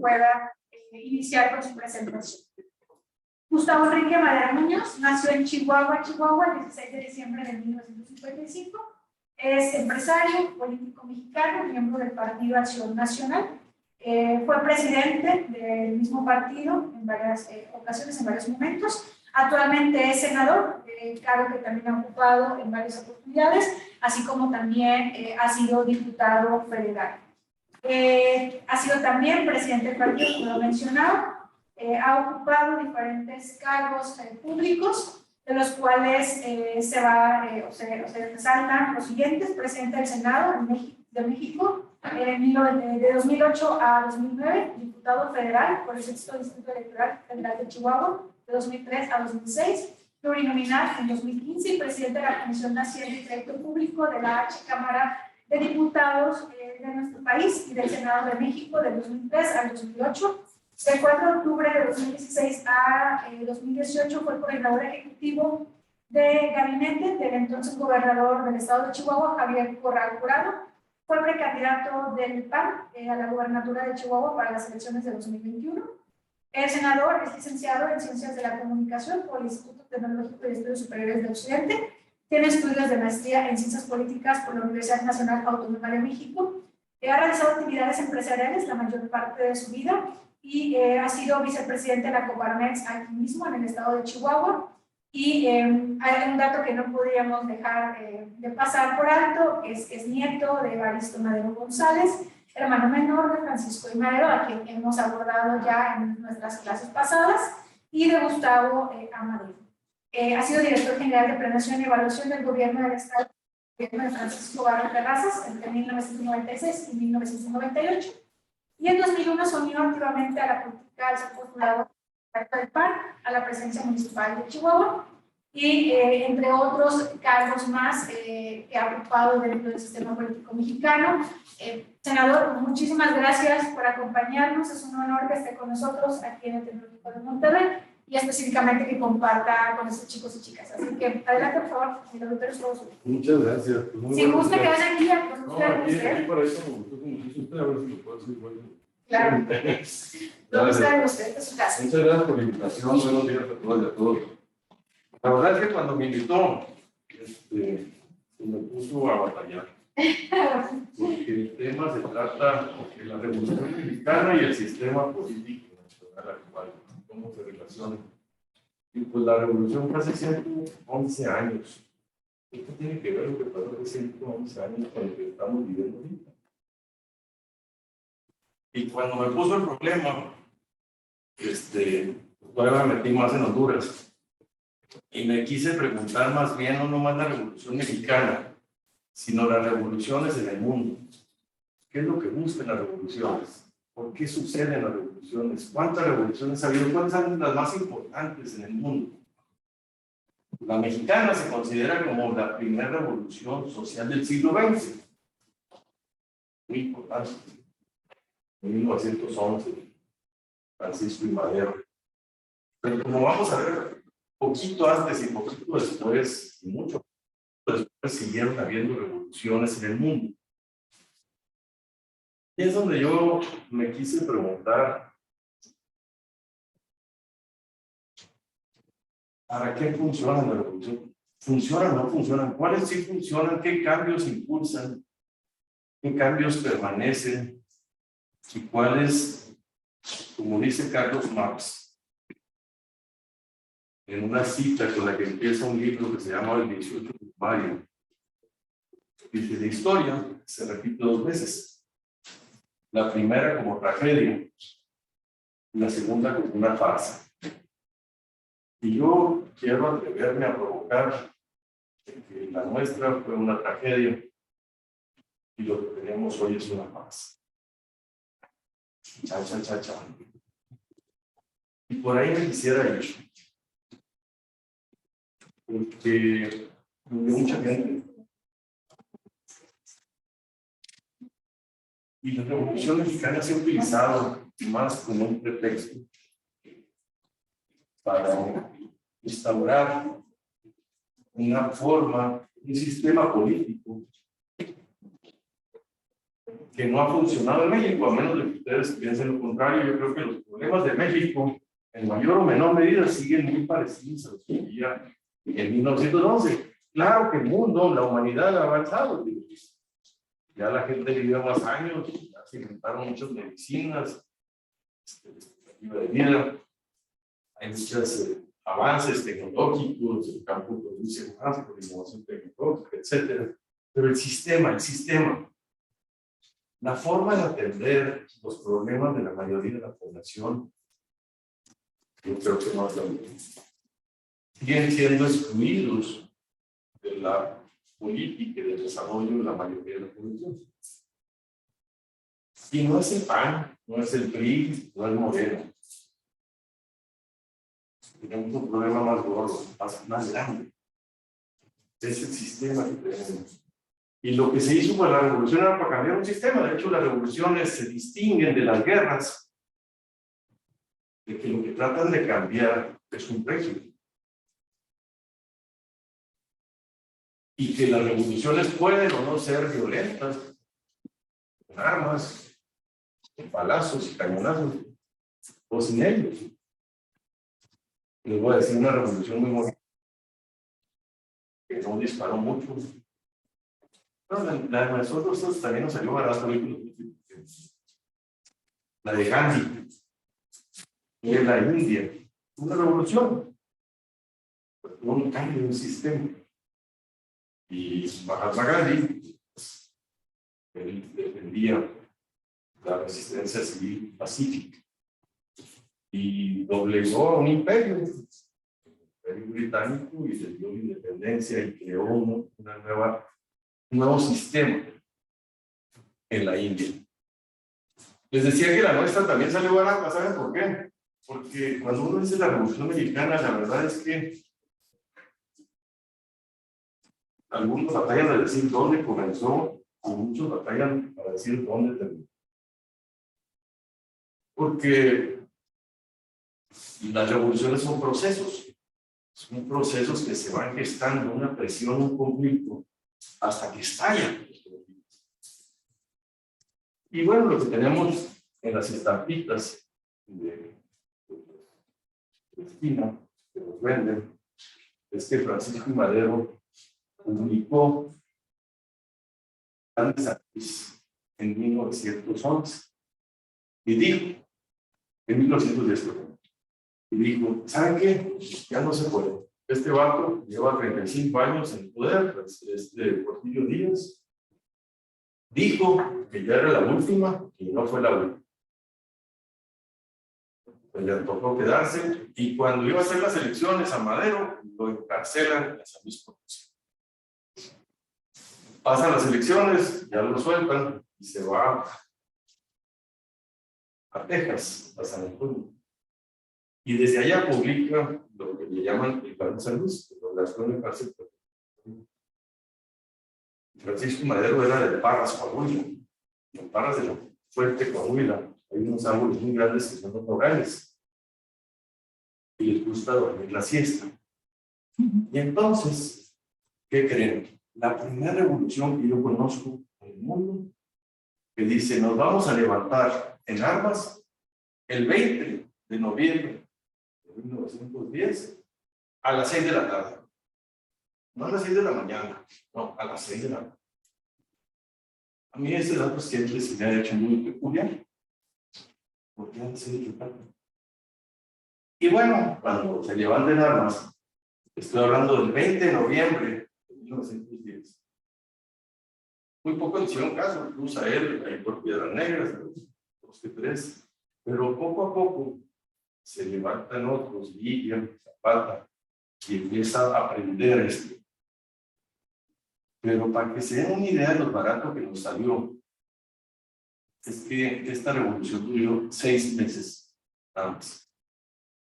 pueda iniciar con su presentación. Gustavo Enrique Madera Muñoz nació en Chihuahua, el 16 de diciembre de 1955. Es empresario, político mexicano, miembro del Partido Acción Nacional. Fue presidente del mismo partido en varias ocasiones, en varios momentos. Actualmente es senador, cargo que también ha ocupado en varias oportunidades, así como también ha sido diputado federal. Ha sido también presidente del partido, como lo mencionaba. Ha ocupado diferentes cargos públicos, de los cuales se resaltan los siguientes: presidente del Senado de México de 2008 a 2009, diputado federal por el 6º Distrito Electoral Federal de Chihuahua de 2003 a 2006, plurinominal en 2015 y presidente de la Comisión Nacional de Crédito Público de la H. Cámara de Diputados de nuestro país y del Senado de México de 2003 al 2008. Del 4 de octubre de 2016 a 2018 fue coordinador ejecutivo de gabinete del entonces gobernador del estado de Chihuahua, Javier Corral Jurado. Fue precandidato del PAN a la gubernatura de Chihuahua para las elecciones de 2021. El senador es licenciado en Ciencias de la Comunicación por el Instituto Tecnológico de Estudios Superiores de Occidente. Tiene estudios de maestría en Ciencias Políticas por la Universidad Nacional Autónoma de México. Ha realizado actividades empresariales la mayor parte de su vida y ha sido vicepresidente de la Coparmex aquí mismo en el estado de Chihuahua. Y hay un dato que no podríamos dejar de pasar por alto: es nieto de Evaristo Madero González, hermano menor de Francisco I. Madero, a quien hemos abordado ya en nuestras clases pasadas, y de Gustavo Amadero. Ha sido director general de Planeación y Evaluación del Gobierno del Estado, gobierno de Francisco Barro Terrazas, entre 1996 y 1998. Y en 2001 se unió activamente a la política al ser postulado del PAN a la presidencia municipal de Chihuahua y entre otros cargos más que ha ocupado dentro del sistema político mexicano. Senador, muchísimas gracias por acompañarnos. Es un honor que esté con nosotros aquí en el Tecnológico de Monterrey y específicamente que comparta con estos chicos y chicas. Así que adelante, por favor, mi doctor es todo suyo. Muchas gracias. Si gusta quedarse aquí, pues no, aquí para eso me gustó como dice usted, a ver si lo puedo hacer igual. Claro. ¿Dónde está usted? Esta es su casa. Muchas gracias por la invitación. Buenos días a todos y a todos. La verdad es que cuando me invitó, me puso a batallar. Porque el tema se trata de la Revolución Mexicana y el sistema político nacional actual, cómo se relacionan. Y pues la revolución fue hace 111 años. Esto tiene que ver lo que pasó hace 111 años con lo que estamos viviendo ahorita. Y cuando me puso el problema, todavía me metí más en Honduras. Y me quise preguntar más bien, no nomás la Revolución Mexicana, sino las revoluciones en el mundo. ¿Qué es lo que buscan las revoluciones? ¿Por qué suceden las revoluciones? ¿Cuántas revoluciones ha habido? ¿Cuáles son las más importantes en el mundo? La mexicana se considera como la primera revolución social del siglo XX. Muy importante. En 1911, Francisco I. Madero. Pero como vamos a ver, poquito antes y poquito después, y mucho después, siguieron habiendo revoluciones en el mundo. Y es donde yo me quise preguntar, ¿para qué funcionan las revoluciones? ¿Funcionan o no funcionan? ¿Cuáles sí funcionan? ¿Qué cambios impulsan? ¿Qué cambios permanecen? ¿Y cuáles, como dice Carlos Marx, en una cita con la que empieza un libro que se llama El 18 de mayo, dice: la historia se repite dos veces. La primera como tragedia, y la segunda como una farsa. Y yo quiero atreverme a provocar que la nuestra fue una tragedia y lo que tenemos hoy es una farsa. Cha, cha, cha, cha. Y por ahí me quisiera ir. Porque mucha gente. Y la Revolución Mexicana se ha utilizado más como un pretexto para instaurar una forma, un sistema político que no ha funcionado en México, a menos de que ustedes piensen lo contrario. Yo creo que los problemas de México, en mayor o menor medida, siguen muy parecidos a los que había en 1911. Claro que el mundo, la humanidad ha avanzado. Ya la gente vive más años, ya se inventaron muchas medicinas, expectativa de vida, hay muchos avances tecnológicos, el campo produce más por innovación tecnológica, etc. Pero el sistema, la forma de atender los problemas de la mayoría de la población, yo creo que no es lo mismo. Siguen siendo excluidos de la política y del desarrollo de la mayoría de la población. Y no es el PAN, no es el PRI, no es Moreno. Tenemos un problema más gordo, más grande. Es el sistema que tenemos. Y lo que se hizo con la revolución era para cambiar un sistema. De hecho, las revoluciones se distinguen de las guerras, de que lo que tratan de cambiar es un precio. Y que las revoluciones pueden o no ser violentas, con armas, con balazos y cañonazos, o sin ellos. Les voy a decir una revolución muy bonita, que no disparó mucho. Pero la de nosotros también nos salió barato. La de Gandhi, de la India, una revolución, un cambio de sistema. Y Mahatma Gandhi, él defendía la resistencia civil pacífica y doblegó a un imperio, el imperio británico, y le dio independencia y creó un nuevo sistema en la India. Les decía que la nuestra también salió barata. ¿Saben por qué? Porque cuando uno dice la Revolución Mexicana, la verdad es que algunos batallan de decir dónde comenzó, y muchos batallan para decir dónde terminó. Porque las revoluciones son procesos que se van gestando, una presión, un conflicto, hasta que estallan. Y bueno, lo que tenemos en las estampitas de esquina que nos venden es que Francisco I. Madero publicó en 1911 y dijo, en 1910, y dijo, ¿saben qué? Ya no se puede. Este vato lleva 35 años en el poder, Porfirio Díaz, dijo que ya era la última y no fue la última. Pues le tocó quedarse, y cuando iba a hacer las elecciones a Madero, lo encarcelan en San Luis Potosí. Pasan las elecciones, ya lo sueltan y se va a Texas, a San Antonio. Y desde allá publica lo que le llaman el Plan de San Luis, lo gastó en el cárcel. Francisco Madero era de Parras, Coahuila. En Parras de la Fuerte, Coahuila, hay unos árboles muy grandes que son los nogales. Y les gusta dormir la siesta. Y entonces, ¿qué creen? La primera revolución que yo conozco en el mundo, que dice, nos vamos a levantar en armas el 20 de noviembre de 1910 a las 6 de la tarde. No a las 6 de la mañana, no, a las 6 de la tarde. A mí ese dato siempre se me ha hecho muy peculiar. ¿Por qué a las 6 de la tarde? Y bueno, cuando se levanten armas, estoy hablando del 20 de noviembre de 1910. Muy poco le hicieron caso, incluso a él, ahí por Piedras Negras, dos que tres. Pero poco a poco se levantan otros, Villa, Zapata, y empieza a aprender esto. Pero para que se den una idea de lo barato que nos salió, es que esta revolución duró 6 meses antes.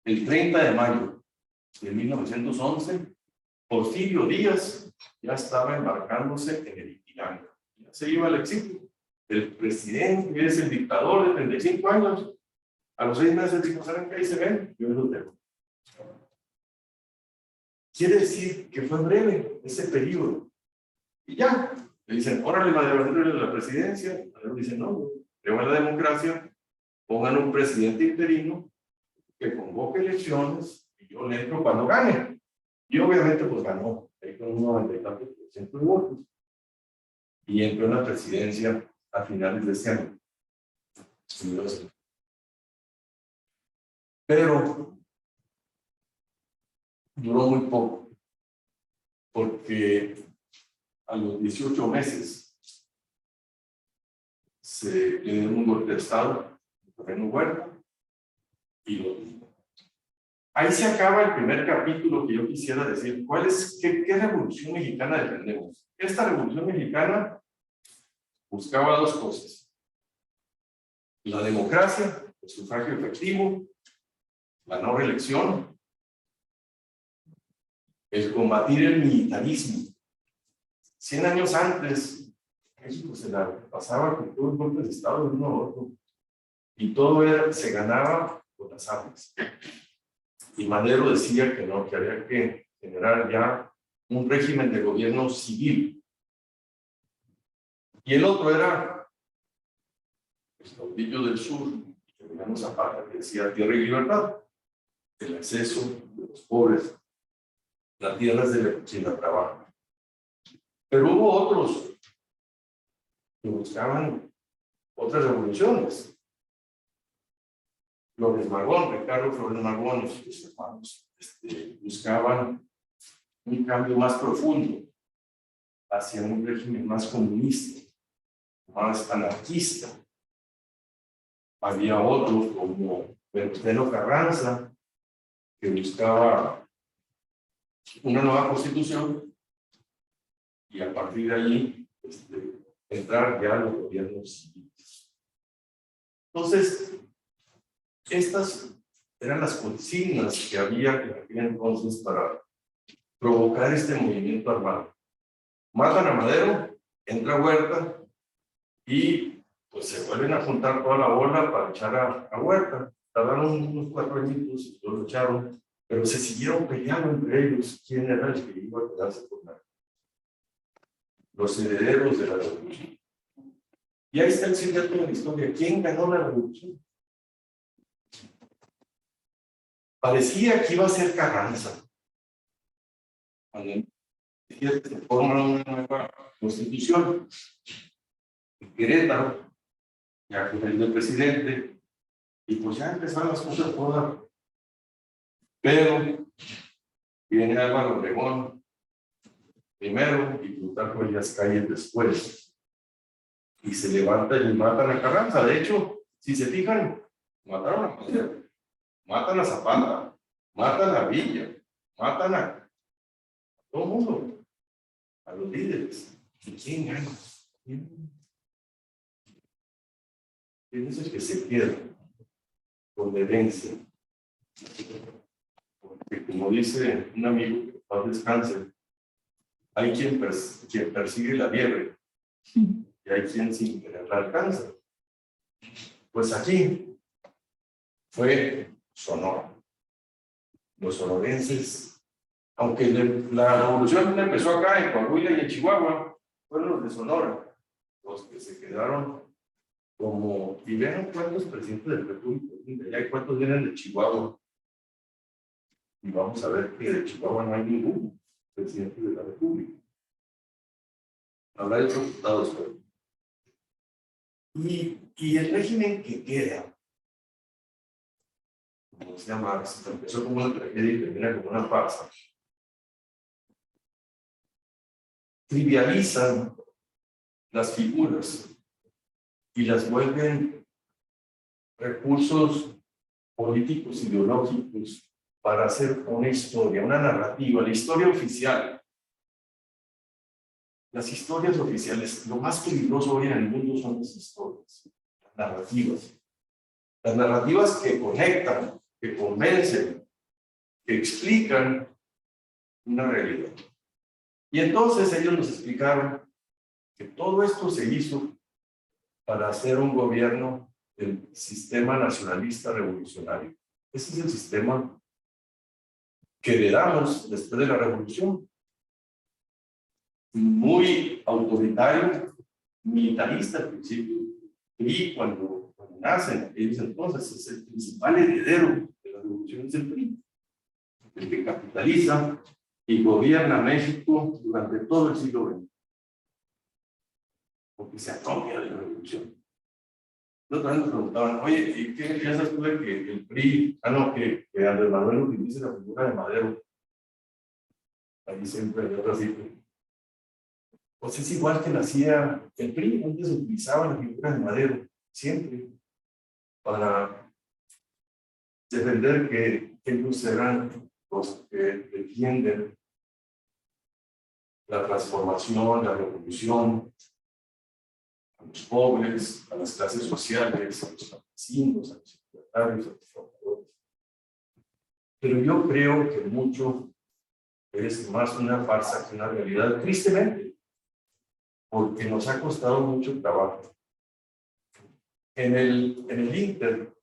El 30 de mayo de 1911, Porfirio Díaz ya estaba embarcándose en el Ipiranga. Ya se iba al exilio. El presidente, que es el dictador de 35 años, a los 6 meses dijo, ¿saben qué? Ahí se ven, yo los dejo. Quiere decir que fue breve ese periodo. Y ya, Le dicen, órale, Madero, la presidencia. Madero dice, no, creo en la democracia, pongan un presidente interino que convoque elecciones y yo le entro cuando gane. Y obviamente pues ganó, ahí con un 94% de votos. Y entró en la presidencia a finales de este año. Pero duró muy poco, porque a los 18 meses le dieron un golpe de Estado en Huerta y lo mismo. Ahí se acaba el primer capítulo que yo quisiera decir. ¿Qué revolución mexicana defendemos? Esta revolución mexicana buscaba dos cosas: la democracia, el sufragio efectivo, la no reelección, el combatir el militarismo. 100 años antes, México se la pasaba con todos los golpes de Estado de uno a otro, y todo se ganaba con las armas. Y Madero decía que no, que había que generar ya un régimen de gobierno civil. Y el otro era el caudillo del sur, Emiliano Zapata, que decía tierra y libertad, el acceso de los pobres, las tierras de quien la trabaja. Pero hubo otros que buscaban otras revoluciones. Flores Magón, Ricardo Flores Magón y sus hermanos buscaban un cambio más profundo hacia un régimen más comunista, más anarquista. Había otros como Venustiano Carranza, que buscaba una nueva constitución y a partir de allí entrar ya a los gobiernos civiles. Entonces, estas eran las consignas que había en aquel entonces para provocar este movimiento armado. Matan a Madero, entra Huerta y pues se vuelven a juntar toda la bola para echar a Huerta. Tardaron unos 4 añitos y lo echaron, pero se siguieron peleando entre ellos quién era el que iba a quedarse con los herederos de la revolución. Y ahí está el secreto de la historia. ¿Quién ganó la revolución? Parecía que iba a ser Carranza. Cuando se forma una nueva constitución, en Querétaro, ya con el presidente, y pues ya empezaron las cosas todas. Pero viene Álvaro Obregón primero y Plutarco Elías Calles después. Y se levanta y matan a Carranza. De hecho, si se fijan, mataron a Madero, matan a Zapata, matan a Villa, matan a todo el mundo, a los líderes. ¿Y quién gana? ¿Quién es el que se pierde por herencia? Porque como dice un amigo que paz descanse, hay quien persigue la liebre y hay quien sin querer la alcanza. Pues aquí fue Sonora. Los sonorenses, aunque la revolución empezó acá en Coahuila y en Chihuahua, fueron los de Sonora los que se quedaron como, y vean cuántos presidentes de la República, ya hay cuántos vienen de Chihuahua. Y vamos a ver que de Chihuahua no hay ningún presidente de la República. Habrá otros estados. Y el régimen que queda, como decía Marx, empezó como una tragedia y termina como una farsa. Trivializan las figuras y las vuelven recursos políticos, ideológicos, para hacer una historia, una narrativa, la historia oficial. Las historias oficiales, lo más peligroso hoy en el mundo son las historias, las narrativas. Las narrativas que conectan, que convencen, que explican una realidad. Y entonces ellos nos explicaron que todo esto se hizo para hacer un gobierno del sistema nacionalista revolucionario. Ese es el sistema que heredamos después de la revolución. muy autoritario, militarista al principio, y cuando nacen ellos entonces es el principal heredero de la revolución es el PRI, el que capitaliza y gobierna México durante todo el siglo XX, porque se apropia de la revolución. Los otros nos preguntaban, oye, ¿y qué piensas tú de que el PRI, que Andrés Manuel utilice la figura de Madero? Ahí siempre hay otra cifra. Pues es igual que nacía el PRI, antes utilizaba la figura de Madero, siempre, para defender que ellos serán los que defienden la transformación, la revolución, a los pobres, a las clases sociales, a los campesinos, a los empresarios, a los trabajadores. Pero yo creo que mucho es más una farsa que una realidad, tristemente, porque nos ha costado mucho trabajo. En el Inter,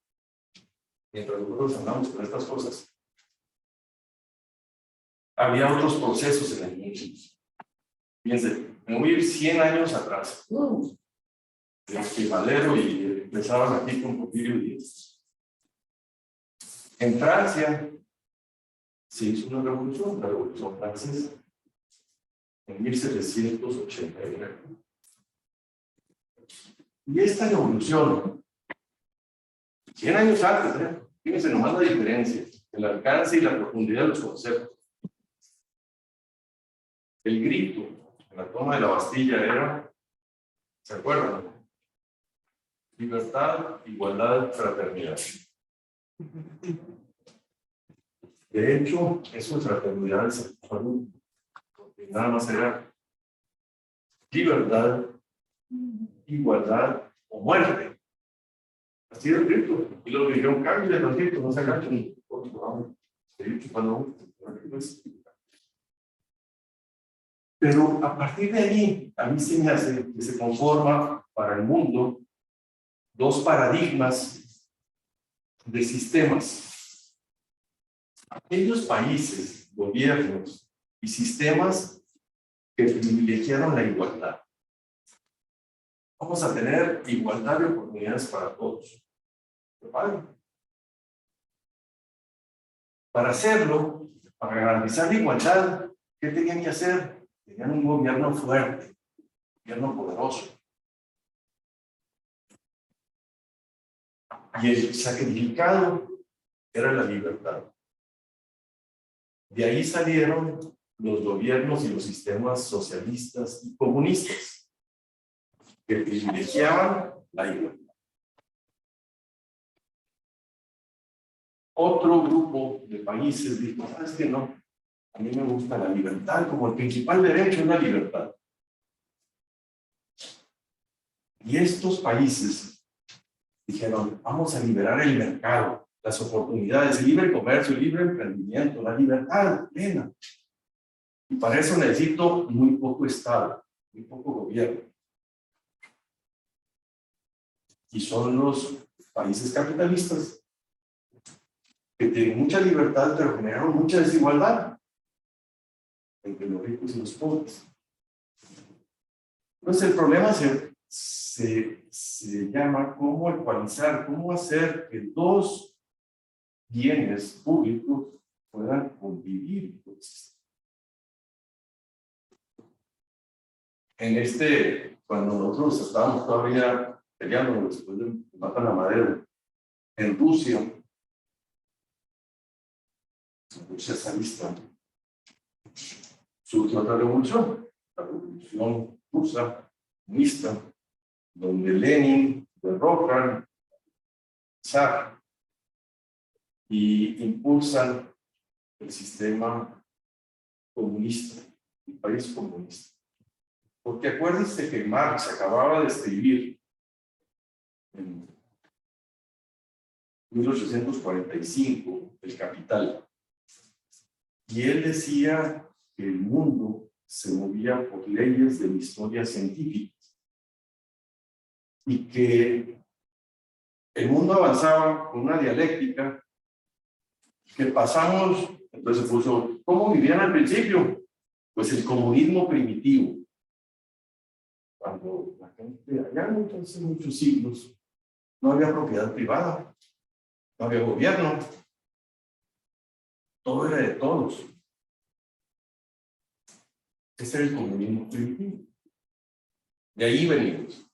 mientras nosotros andamos con estas cosas, había otros procesos en el mundo. Fíjense, me voy a ir 100 años atrás. De Madero y empezaban aquí con Porfirio Díaz. En Francia se hizo una revolución, la Revolución Francesa, en 1789. Y esta revolución, 100 años antes, fíjense nomás la diferencia, el alcance y la profundidad de los conceptos. El grito en la toma de la Bastilla era, ¿se acuerdan? Libertad, igualdad, fraternidad. De hecho, eso de fraternidad es porque nada más era libertad, igualdad o muerte. Así era el grito. Y luego dijeron, cambio de grito, no se agachen. Pero a partir de ahí, a mí se me hace que se conforma para el mundo dos paradigmas de sistemas. Aquellos países, gobiernos y sistemas que privilegiaron la igualdad. Vamos a tener igualdad de oportunidades para todos. Para hacerlo, para garantizar la igualdad, ¿qué tenían que hacer? Tenían un gobierno fuerte, un gobierno poderoso. Y el sacrificado era la libertad. De ahí salieron los gobiernos y los sistemas socialistas y comunistas, que privilegiaban la igualdad. Otro grupo de países dijo, ¿sabes qué? No, a mí me gusta la libertad, como el principal derecho es la libertad. Y estos países dijeron, vamos a liberar el mercado, las oportunidades, el libre comercio, el libre emprendimiento, la libertad plena. Y para eso necesito muy poco Estado, muy poco gobierno. Y son los países capitalistas que tienen mucha libertad, pero generaron mucha desigualdad entre los ricos y los pobres. Entonces el problema se llama cómo ecualizar, cómo hacer que dos bienes públicos puedan convivir. Cuando nosotros estábamos todavía peleando después de que matan a Madero, en Rusia zarista, surge otra revolución, la revolución rusa, comunista, donde Lenin derrocan zar y impulsan el sistema comunista, el país comunista. Porque acuérdense que Marx acababa de escribir en 1845 El Capital, y él decía que el mundo se movía por leyes de la historia científica y que el mundo avanzaba con una dialéctica que pasamos, entonces se puso, ¿cómo vivían al principio? Pues el comunismo primitivo, cuando la gente, allá entonces muchos siglos, no había propiedad privada, no había gobierno, todo era de todos. Ese era el comunismo primitivo. De ahí venimos.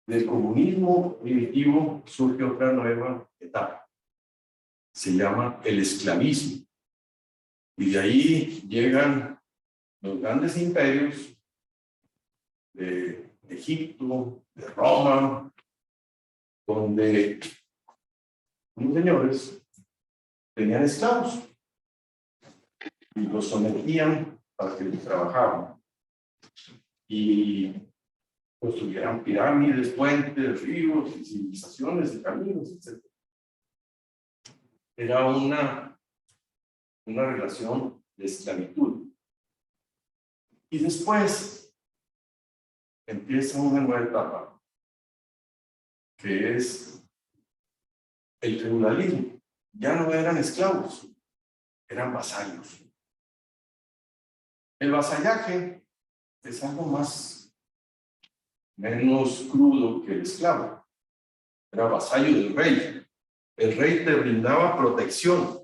Del comunismo primitivo surge otra nueva etapa. Se llama el esclavismo. Y de ahí llegan los grandes imperios de Egipto, de Roma, donde unos señores tenían esclavos y los sometían para que les trabajaban y construyeran pirámides, puentes, ríos, y civilizaciones, y caminos, etc. Era una relación de esclavitud. Y después empieza una nueva etapa, que es el feudalismo. Ya no eran esclavos, eran vasallos. El vasallaje es algo menos crudo que el esclavo. Era vasallo del rey. El rey te brindaba protección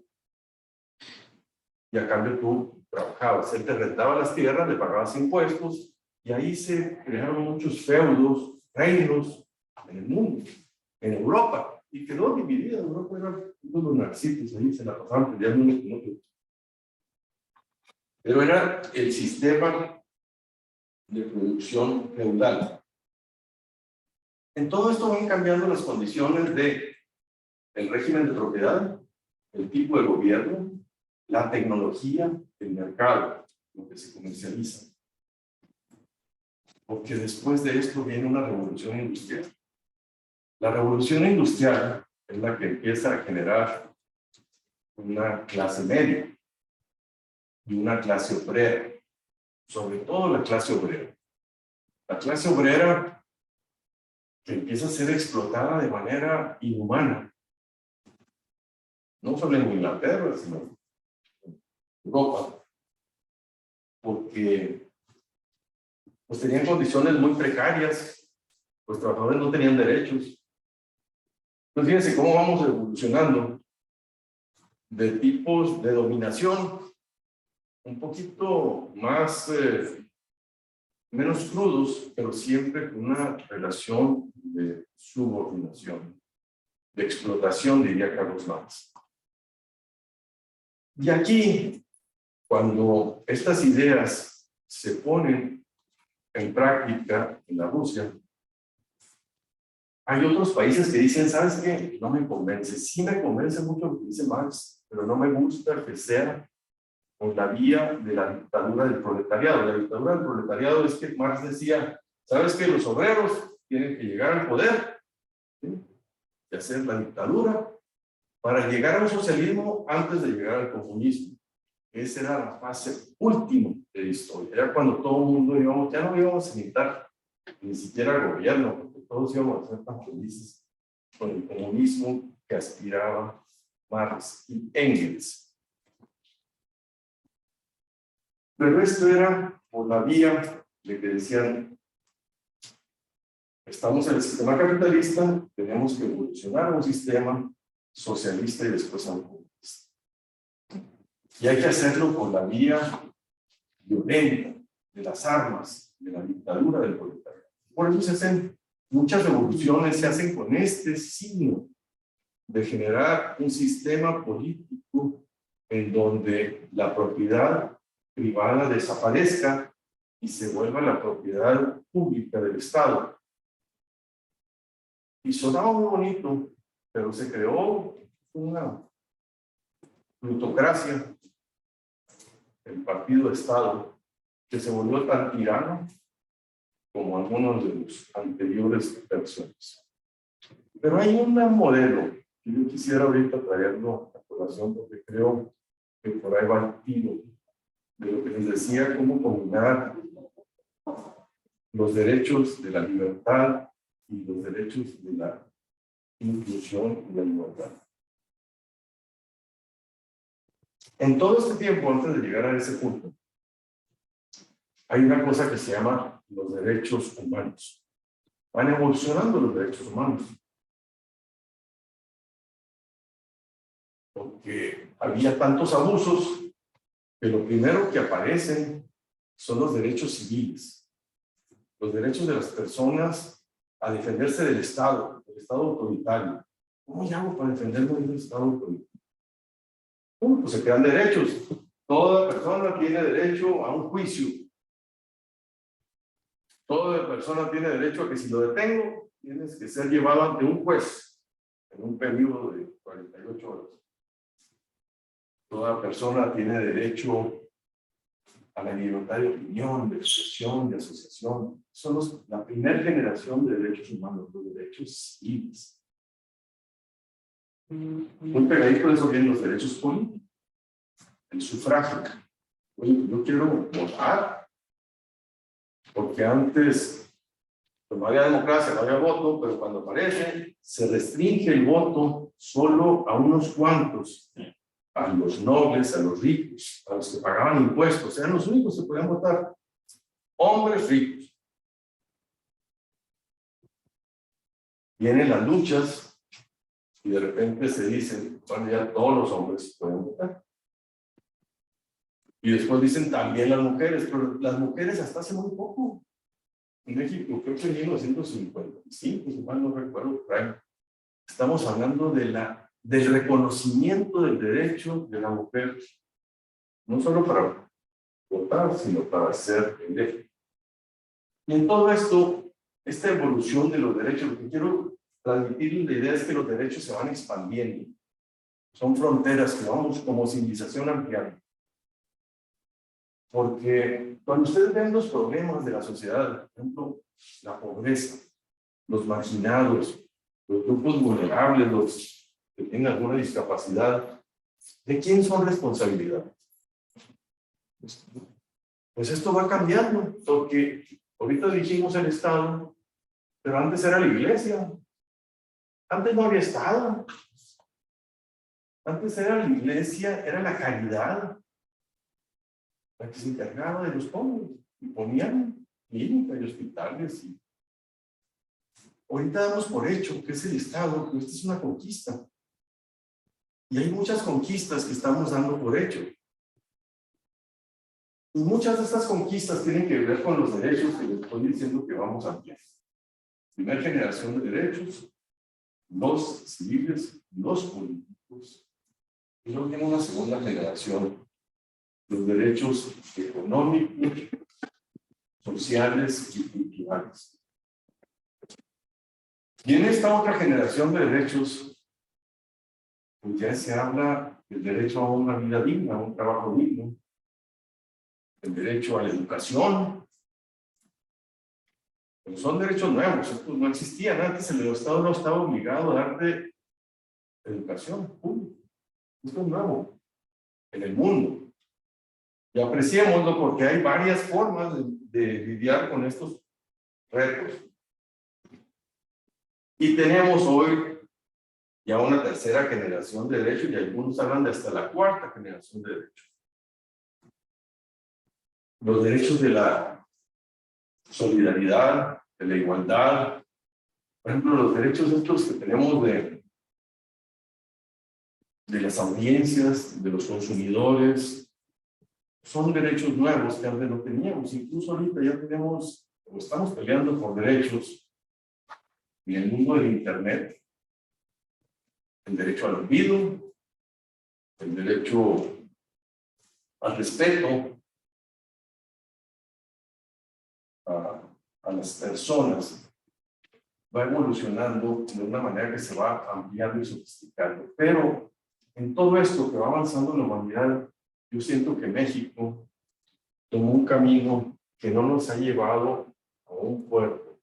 y a cambio tú trabajabas. Él te rentaba las tierras, le pagabas impuestos y ahí se crearon muchos feudos, reinos en el mundo, en Europa, y quedó dividida. Europa eran unos narcisos, ahí se la pasaban peleando unos con otros. Pero era el sistema de producción feudal. En todo esto van cambiando las condiciones del régimen de propiedad, el tipo de gobierno, la tecnología, el mercado, lo que se comercializa. Porque después de esto viene una revolución industrial. La revolución industrial es la que empieza a generar una clase media y una clase obrera, sobre todo la clase obrera. La clase obrera que empieza a ser explotada de manera inhumana, no solo en Inglaterra, sino en Europa, porque pues tenían condiciones muy precarias, los trabajadores no tenían derechos. Entonces fíjense cómo vamos evolucionando de tipos de dominación un poquito más, menos crudos, pero siempre con una relación de subordinación, de explotación, diría Carlos Marx. Y aquí, cuando estas ideas se ponen en práctica en la Rusia, hay otros países que dicen, ¿sabes qué? No me convence. Sí me convence mucho lo que dice Marx, pero no me gusta que sea por la vía de la dictadura del proletariado. La dictadura del proletariado es que Marx decía, ¿sabes qué? Los obreros tienen que llegar al poder, ¿sí? Y hacer la dictadura para llegar a un socialismo antes de llegar al comunismo. Esa era la fase última de la historia. Era cuando todo el mundo íbamos, ya no íbamos a necesitar ni siquiera gobierno, porque todos íbamos a ser tan felices con el comunismo que aspiraba Marx y Engels. Pero esto era por la vía de que decían, estamos en el sistema capitalista, tenemos que evolucionar a un sistema socialista y después a un comunista. Y hay que hacerlo por la vía violenta, de las armas, de la dictadura del proletariado. Por eso se hacen muchas revoluciones, se hacen con este signo de generar un sistema político en donde la propiedad privada desaparezca y se vuelva la propiedad pública del Estado. Y sonaba muy bonito, pero se creó una plutocracia, el partido de Estado, que se volvió tan tirano como algunos de los anteriores versiones. Pero hay un modelo que yo quisiera ahorita traerlo a colación porque creo que por ahí va el tiro de lo que les decía, cómo combinar los derechos de la libertad y los derechos de la inclusión y la igualdad. En todo este tiempo, antes de llegar a ese punto, hay una cosa que se llama los derechos humanos. Van evolucionando los derechos humanos. Porque había tantos abusos que lo primero que aparecen son los derechos civiles, los derechos de las personas a defenderse del Estado autoritario. ¿Cómo hago para defenderme del Estado autoritario? Bueno, pues se crean derechos. Toda persona tiene derecho a un juicio. Toda persona tiene derecho a que si lo detengo, tienes que ser llevado ante un juez en un periodo de 48 horas. Toda persona tiene derecho a la libertad de opinión, de expresión, de asociación. Son la primera generación de derechos humanos, los derechos civiles. Muy pegadito de eso vienen los derechos políticos, el sufragio. Oye, yo quiero votar, porque antes pues no había democracia, no había voto, pero cuando aparece, se restringe el voto solo a unos cuantos, a los nobles, a los ricos, a los que pagaban impuestos, eran los únicos que podían votar, hombres ricos. Vienen las luchas y de repente se dicen, bueno, ya todos los hombres pueden votar. Y después dicen también las mujeres, pero las mujeres hasta hace muy poco. En México, creo que en 1955, si mal no recuerdo, estamos hablando del reconocimiento del derecho de la mujer, no solo para votar, sino para ser electa. Y en todo esto, esta evolución de los derechos, lo que quiero transmitir la idea es que los derechos se van expandiendo. Son fronteras que vamos como civilización ampliando. Porque cuando ustedes ven los problemas de la sociedad, por ejemplo, la pobreza, los marginados, los grupos vulnerables, los que tienen alguna discapacidad, ¿de quién son responsabilidad? Pues esto va cambiando, porque ahorita dijimos el Estado, pero antes era la iglesia. Antes no había Estado. Antes era la iglesia, era la caridad la que se encargaba de los pobres y ponían clínicas y hospitales. Ahorita damos por hecho que es el Estado, que esta es una conquista. Y hay muchas conquistas que estamos dando por hecho. Y muchas de estas conquistas tienen que ver con los derechos que les estoy diciendo que vamos a ampliar. Primera generación de derechos, los civiles, los políticos. Y luego tiene una segunda generación, los derechos económicos, sociales y culturales. Y en esta otra generación de derechos, pues ya se habla del derecho a una vida digna, a un trabajo digno, el derecho a la educación. Pero son derechos nuevos, estos no existían antes, el Estado no estaba obligado a darte educación pública. Esto es nuevo en el mundo. Y apreciémoslo porque hay varias formas de lidiar con estos retos. Y tenemos hoy ya una tercera generación de derechos y algunos hablan de hasta la cuarta generación de derechos. Los derechos de la solidaridad, de la igualdad, por ejemplo, los derechos estos que tenemos de las audiencias, de los consumidores, son derechos nuevos que antes no teníamos. Incluso ahorita ya tenemos, o estamos peleando por derechos en el mundo del Internet, el derecho al olvido, el derecho al respeto a las personas, va evolucionando de una manera que se va ampliando y sofisticando. Pero en todo esto que va avanzando en la humanidad, yo siento que México tomó un camino que no nos ha llevado a un puerto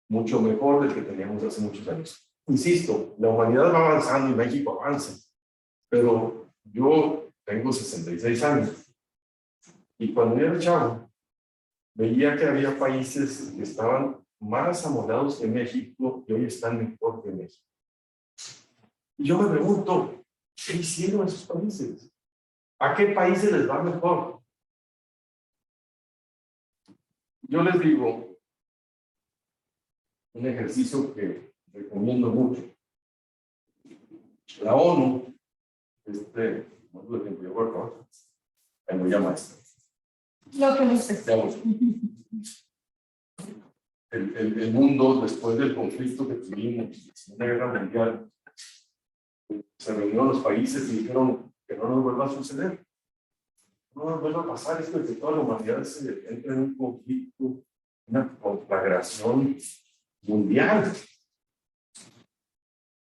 mucho mejor del que teníamos hace muchos años. Insisto, la humanidad va avanzando y México avanza, pero yo tengo 66 años y cuando yo era chavo veía que había países que estaban más amolados que México y hoy están mejor que México. Y yo me pregunto, ¿qué hicieron esos países? ¿A qué países les va mejor? Yo les digo un ejercicio que recomiendo mucho. La ONU, no tuve tiempo de acuerdo, ahí me llama esto. Lo que usted. Ya voy. El mundo, después del conflicto que tuvimos, la Segunda Guerra Mundial, se reunieron los países y dijeron que no nos vuelva a suceder. No nos vuelva a pasar esto de que toda la humanidad se entre en un conflicto, una conflagración mundial.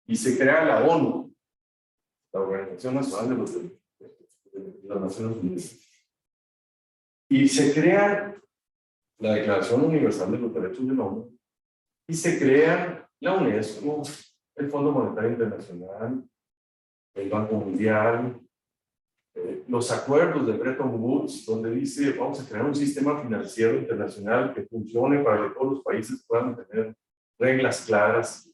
Y se crea la ONU, la Organización Nacional de las Naciones Unidas. Y se crea la Declaración Universal de los Derechos del Hombre, y se crea la UNESCO, el Fondo Monetario Internacional, el Banco Mundial, los acuerdos de Bretton Woods, donde dice vamos a crear un sistema financiero internacional que funcione para que todos los países puedan tener reglas claras.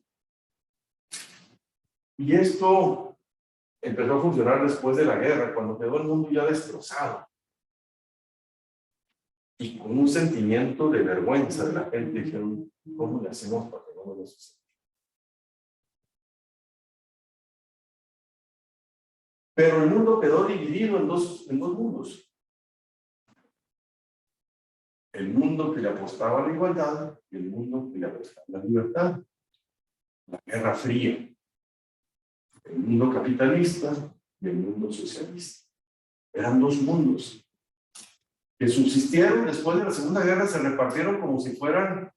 Y esto empezó a funcionar después de la guerra, cuando quedó el mundo ya destrozado. Y con un sentimiento de vergüenza de la gente, dijeron, ¿cómo le hacemos para que no nos suceda? Pero el mundo quedó dividido en dos mundos. El mundo que le apostaba a la igualdad y el mundo que le apostaba a la libertad. La Guerra Fría. El mundo capitalista y el mundo socialista. Eran dos mundos que subsistieron después de la Segunda Guerra, se repartieron como si fueran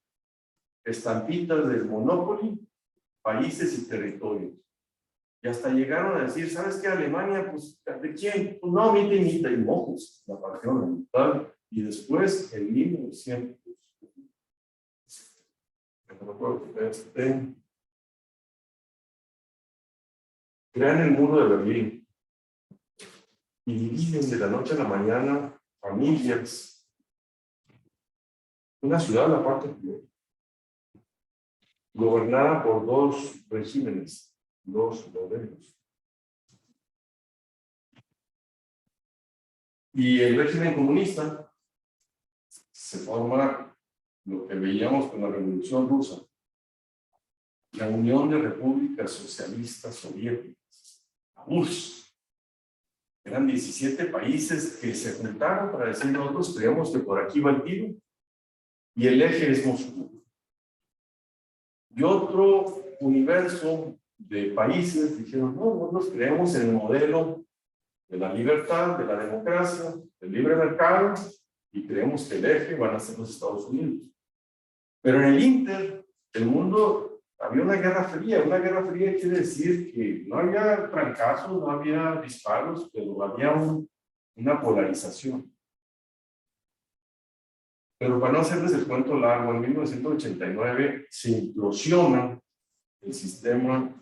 estampitas del Monopoly, países y territorios. Y hasta llegaron a decir, ¿sabes qué? Alemania, pues, ¿de quién? Pues no, mitad y mojos, la partieron a la mitad. Y después, en 1900, crean el muro de Berlín y dividen de la noche a la mañana familias. Una ciudad, la parte gobernada por dos regímenes, dos modelos. Y el régimen comunista se forma lo que veíamos con la Revolución Rusa, la Unión de Repúblicas Socialistas Soviéticas, la URSS. Eran 17 países que se juntaron para decir nosotros creemos que por aquí va el tiro y el eje es Moscú. Y otro universo de países dijeron, no, nosotros creemos en el modelo de la libertad, de la democracia, del libre mercado, y creemos que el eje van a ser los Estados Unidos. Pero en el Inter, el mundo, había una guerra fría. Una guerra fría quiere decir que no había trancazos, no había disparos, pero había una polarización. Pero para no hacerles el cuento largo, en 1989 se implosiona el sistema,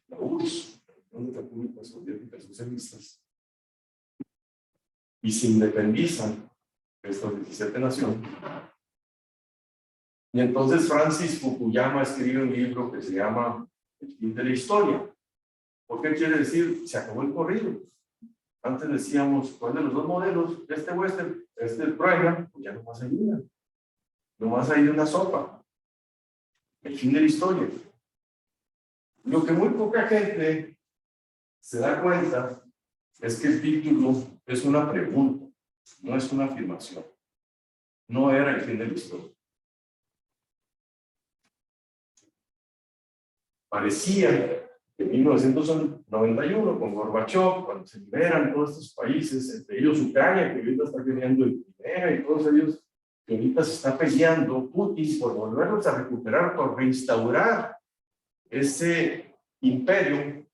la URSS, la Unión de Repúblicas Soviéticas Socialistas, y se independizan estas 17 naciones. Y entonces Francis Fukuyama escribe un libro que se llama El fin de la historia. ¿Por qué quiere decir? Se acabó el corrido. Antes decíamos, ¿cuál de los dos modelos? Este western, este truena, pues ya no más hay una. No más hay una sopa. El fin de la historia. Lo que muy poca gente se da cuenta es que el título es una pregunta, no es una afirmación. No era el fin de la historia. Parecía que en 1991, con Gorbachov, cuando se liberan todos estos países, entre ellos Ucrania, que ahorita está peleando el Crimea, y todos ellos que ahorita se está peleando Putin por volverlos a recuperar, por reinstaurar ese imperio.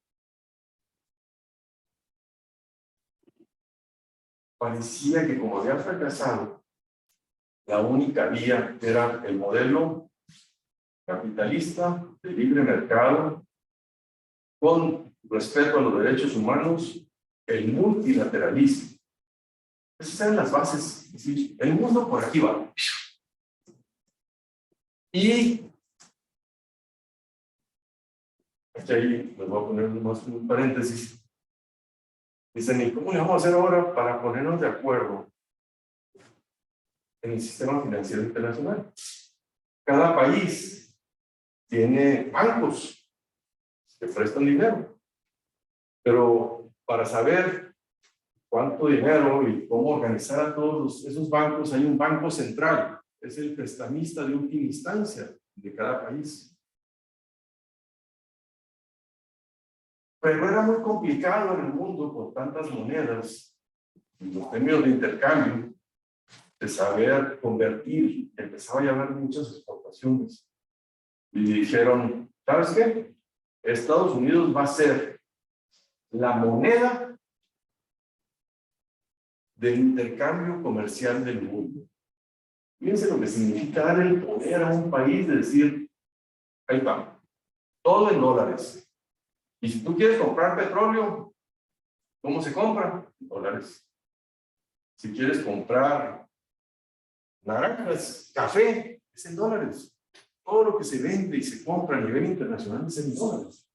Parecía que como había fracasado, la única vía era el modelo capitalista de libre mercado, con respeto a los derechos humanos, el multilateralismo. Esas eran las bases. Es decir, el mundo por aquí va. Y aquí ahí les voy a poner más un paréntesis. Dicen, ¿y cómo le vamos a hacer ahora para ponernos de acuerdo en el sistema financiero internacional? Cada país tiene bancos que prestan dinero, pero para saber cuánto dinero y cómo organizar a todos esos bancos, hay un banco central, es el prestamista de última instancia de cada país. Pero era muy complicado en el mundo con tantas monedas, en los términos de intercambio, de saber convertir. Empezaba a haber muchas exportaciones. Y dijeron, ¿sabes qué? Estados Unidos va a ser la moneda del intercambio comercial del mundo. Fíjense lo que significa dar el poder a un país de decir, ahí va, todo en dólares. Y si tú quieres comprar petróleo, ¿cómo se compra? En dólares. Si quieres comprar naranjas, café, es en dólares. Todo lo que se vende y se compra a nivel internacional es en dólares.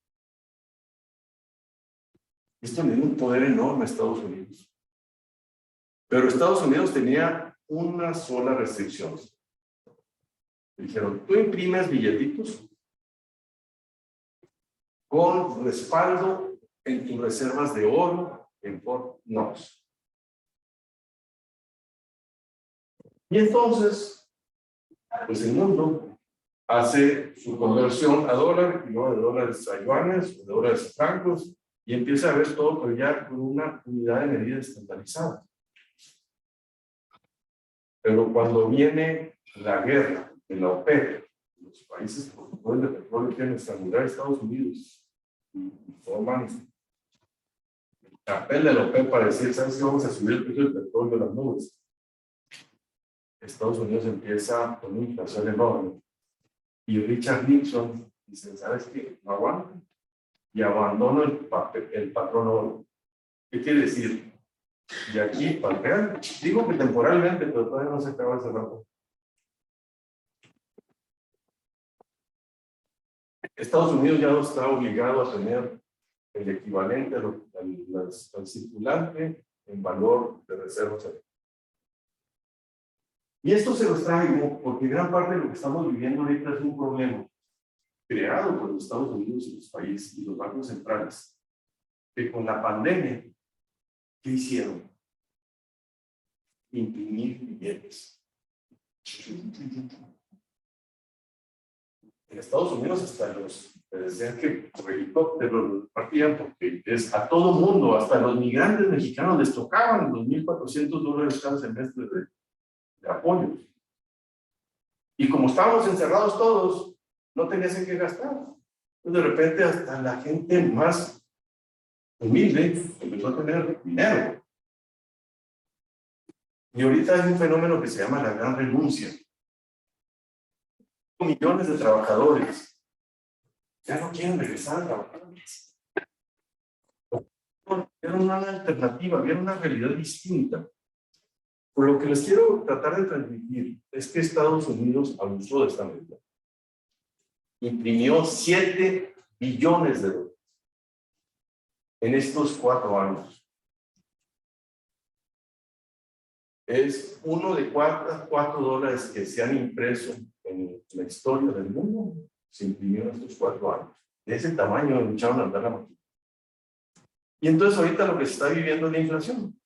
Esto le dio un poder enorme a Estados Unidos. Pero Estados Unidos tenía una sola restricción. Dijeron, tú imprimes billetitos con respaldo en tus reservas de oro en Fort Knox. Y entonces, pues el mundo hace su conversión a dólar, y luego de dólares a yuanes, de dólares a francos, y empieza a ver todo, pero ya con una unidad de medida estandarizada. Pero cuando viene la guerra en la OPEP, los países productores de petróleo quieren estrangular a Estados Unidos y forman el papel de la OPEP para decir, ¿sabes qué? Vamos a subir el precio del petróleo a las nubes. Estados Unidos empieza con una inflación enorme. Y Richard Nixon dice, ¿sabes qué? No aguanta. Y abandona el patrón oro. ¿Qué quiere decir? Y aquí, para real, digo que temporalmente, pero todavía no se acaba ese rato. Estados Unidos ya no está obligado a tener el equivalente al circulante en valor de reservas. Y esto se los traigo porque gran parte de lo que estamos viviendo ahorita es un problema creado por los Estados Unidos y los países y los bancos centrales, que con la pandemia, ¿qué hicieron? Imprimir billetes. En Estados Unidos hasta los decían que por helicóptero partían porque es a todo mundo, hasta los migrantes mexicanos les tocaban los $1,400 cada semestre de apoyo. Y como estábamos encerrados todos, no tenías en qué gastar. Entonces, de repente, hasta la gente más humilde empezó a tener dinero. Y ahorita hay un fenómeno que se llama la gran renuncia. Millones de trabajadores ya no quieren regresar a trabajar. Vieron una alternativa, vieron una realidad distinta. Por lo que les quiero tratar de transmitir es que Estados Unidos abusó de esta medida. Imprimió 7 billones de dólares en estos 4 años. Es uno de 4 dólares que se han impreso en la historia del mundo, se imprimió en estos 4 años. De ese tamaño echaron a andar la máquina. Y entonces ahorita lo que se está viviendo es la inflación.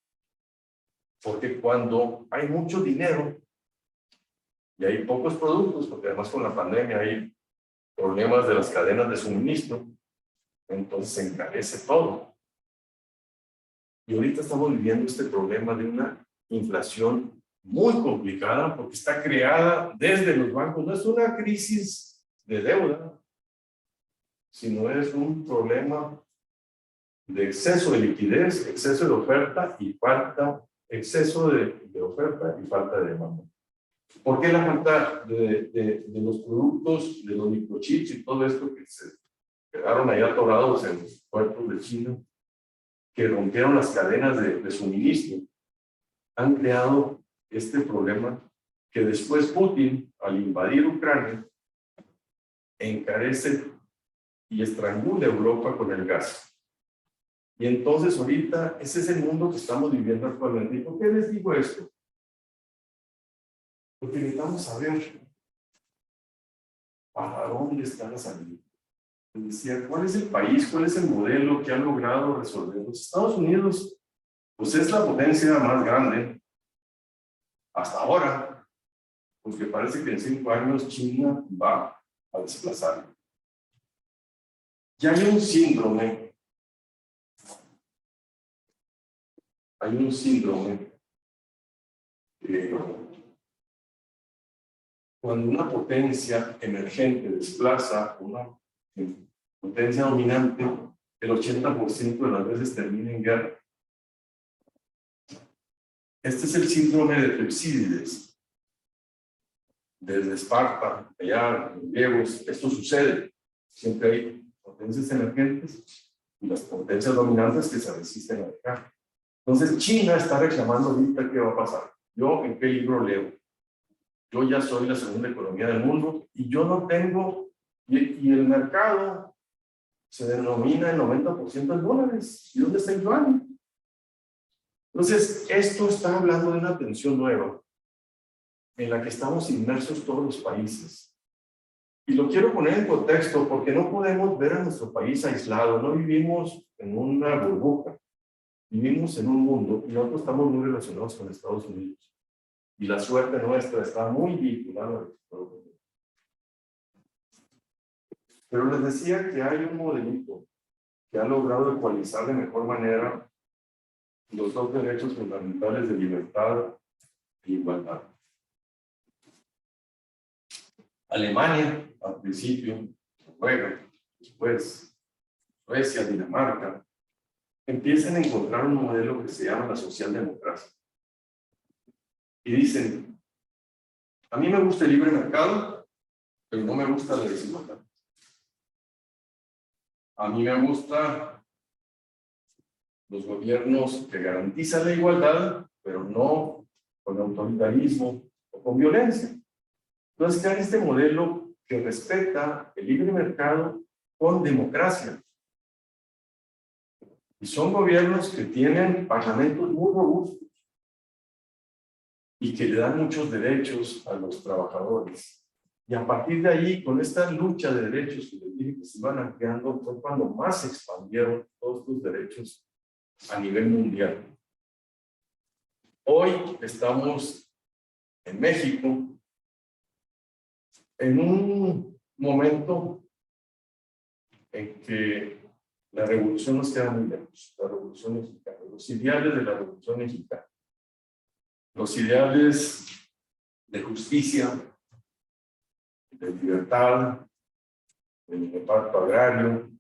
Porque cuando hay mucho dinero y hay pocos productos, porque además con la pandemia hay problemas de las cadenas de suministro, entonces se encarece todo. Y ahorita estamos viviendo este problema de una inflación muy complicada porque está creada desde los bancos. No es una crisis de deuda, sino es un problema de exceso de liquidez, exceso de oferta y falta, exceso de oferta y falta de demanda. ¿Por qué la falta de los productos, de los microchips y todo esto que se quedaron ahí atorados en los puertos de China, que rompieron las cadenas de suministro? Han creado este problema que después Putin, al invadir Ucrania, encarece y estrangula a Europa con el gas. Y entonces ahorita ese es el mundo que estamos viviendo actualmente. ¿Y por qué les digo esto? Porque necesitamos saber para dónde están saliendo. Les decía, ¿cuál es el país, cuál es el modelo que ha logrado resolver? Los Estados Unidos, pues es la potencia más grande hasta ahora, porque parece que en 5 años China va a desplazar. Ya hay un síndrome cuando una potencia emergente desplaza una potencia dominante, el 80% de las veces termina en guerra. Este es el síndrome de Tucídides, desde Esparta, allá, los griegos. Esto sucede. Siempre hay potencias emergentes y las potencias dominantes que se resisten a dejar. Entonces, China está reclamando ahorita qué va a pasar. ¿Yo en qué libro leo? Yo ya soy la segunda economía del mundo y yo no tengo, y el mercado se denomina el 90% en dólares. ¿Y dónde está el yuan? Entonces, esto está hablando de una tensión nueva en la que estamos inmersos todos los países. Y lo quiero poner en contexto porque no podemos ver a nuestro país aislado, no vivimos en una burbuja, vivimos en un mundo y nosotros estamos muy relacionados con Estados Unidos. Y la suerte nuestra está muy vinculada a los Estados Unidos. Pero les decía que hay un modelito que ha logrado ecualizar de mejor manera los dos derechos fundamentales de libertad e igualdad. Alemania, al principio, Noruega, después Suecia, Dinamarca, empiezan a encontrar un modelo que se llama la socialdemocracia. Y dicen, a mí me gusta el libre mercado, pero no me gusta la desigualdad. A mí me gustan los gobiernos que garantizan la igualdad, pero no con autoritarismo o con violencia. Entonces, crean este modelo que respeta el libre mercado con democracia. Y son gobiernos que tienen parlamentos muy robustos y que le dan muchos derechos a los trabajadores. Y a partir de ahí, con esta lucha de derechos que les dije que se iban ampliando, fue cuando más se expandieron todos estos derechos a nivel mundial. Hoy estamos en México en un momento en que la revolución nos queda muy lejos, la revolución mexicana, los ideales de la revolución mexicana, los ideales de justicia, de libertad, del reparto agrario,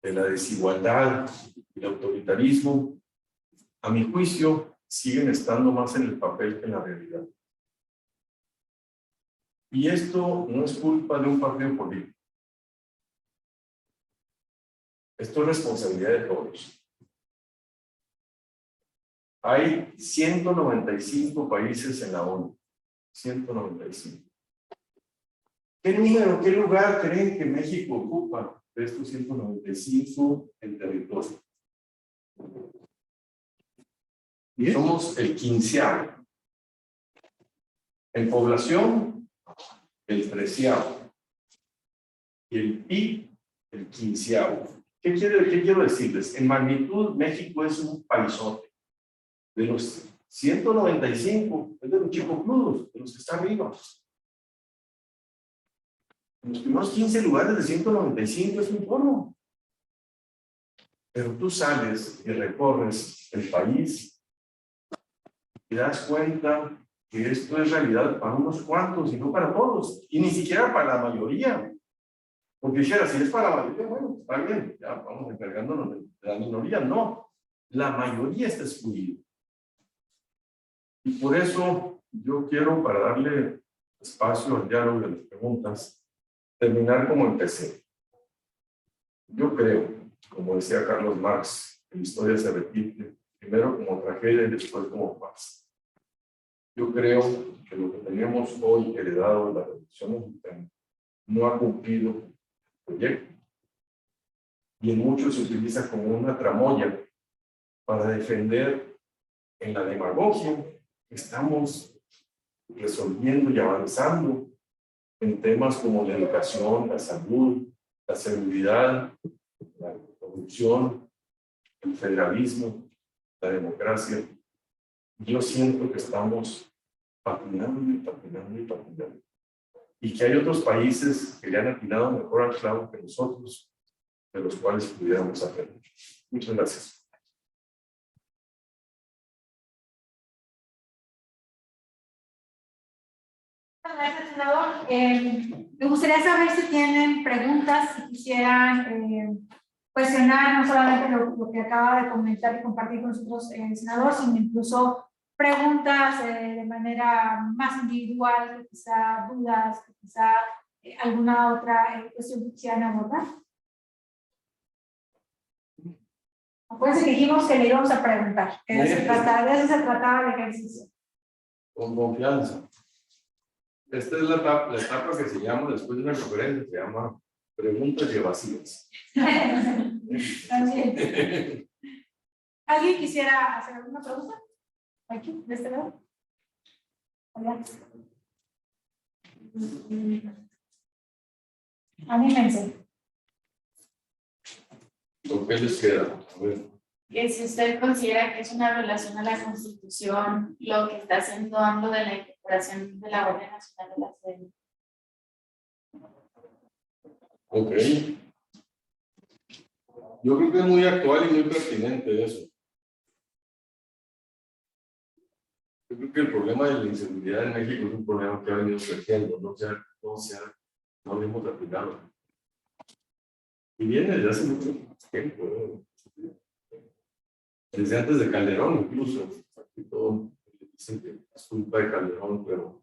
de la desigualdad y el autoritarismo, a mi juicio, siguen estando más en el papel que en la realidad. Y esto no es culpa de un partido político. Esto es responsabilidad de todos. Hay 195 países en la ONU. 195. ¿Qué número, qué lugar creen que México ocupa de estos 195 en territorio? Y somos el 15º. En población, el 13º. Y el PIB, el 15º. ¿Qué quiero decirles? En magnitud, México es un paisote. De los 195, es de los chicocludos, de los que están arriba. En los primeros 15 lugares de 195 es un porno. Pero tú sales y recorres el país y te das cuenta que esto es realidad para unos cuantos y no para todos. Y ni siquiera para la mayoría. Porque dijera, si es para la mayoría, bueno, está bien, ya vamos encargándonos de la minoría. No, la mayoría está excluida. Y por eso yo quiero, para darle espacio al diálogo y a las preguntas, terminar como empecé. Yo creo, como decía Carlos Marx, que la historia se repite, primero como tragedia y después como paz. Yo creo que lo que tenemos hoy heredado de la Revolución Mexicana no ha cumplido el proyecto. y en muchos se utiliza como una tramoya para defender en la demagogia que estamos resolviendo y avanzando en temas como la educación, la salud, la seguridad, la corrupción, el federalismo, la democracia. Yo siento que estamos patinando y patinando y patinando. Y que hay otros países que le han atinado mejor al clavo que nosotros, de los cuales pudiéramos aprender. Muchas gracias. Gracias, senador. Me gustaría saber si tienen preguntas, si quisieran cuestionar no solamente lo que acaba de comentar y compartir con nosotros el senador, sino incluso preguntas de manera más individual, que quizá dudas, que quizá alguna otra cuestión que quisieran abordar. Acuérdense que dijimos que le íbamos a preguntar, que de eso se trataba el ejercicio. Con confianza. Esta es la etapa que se llama, después de una conferencia, se llama preguntas y evasivas. También. ¿Alguien quisiera hacer alguna pregunta? Aquí, de este lado. Hola. Anímense. ¿Por qué les queda? A ver. Que si usted considera que es una violación a la Constitución lo que está acentuando de la incorporación de la Guardia Nacional de la sede. Ok. Yo creo que es muy actual y muy pertinente eso. Yo creo que el problema de la inseguridad en México es un problema que ha venido creciendo, no lo hemos aplicado. Y viene desde hace mucho tiempo, desde antes de Calderón incluso. Aquí todo dicen que es culpa de Calderón, pero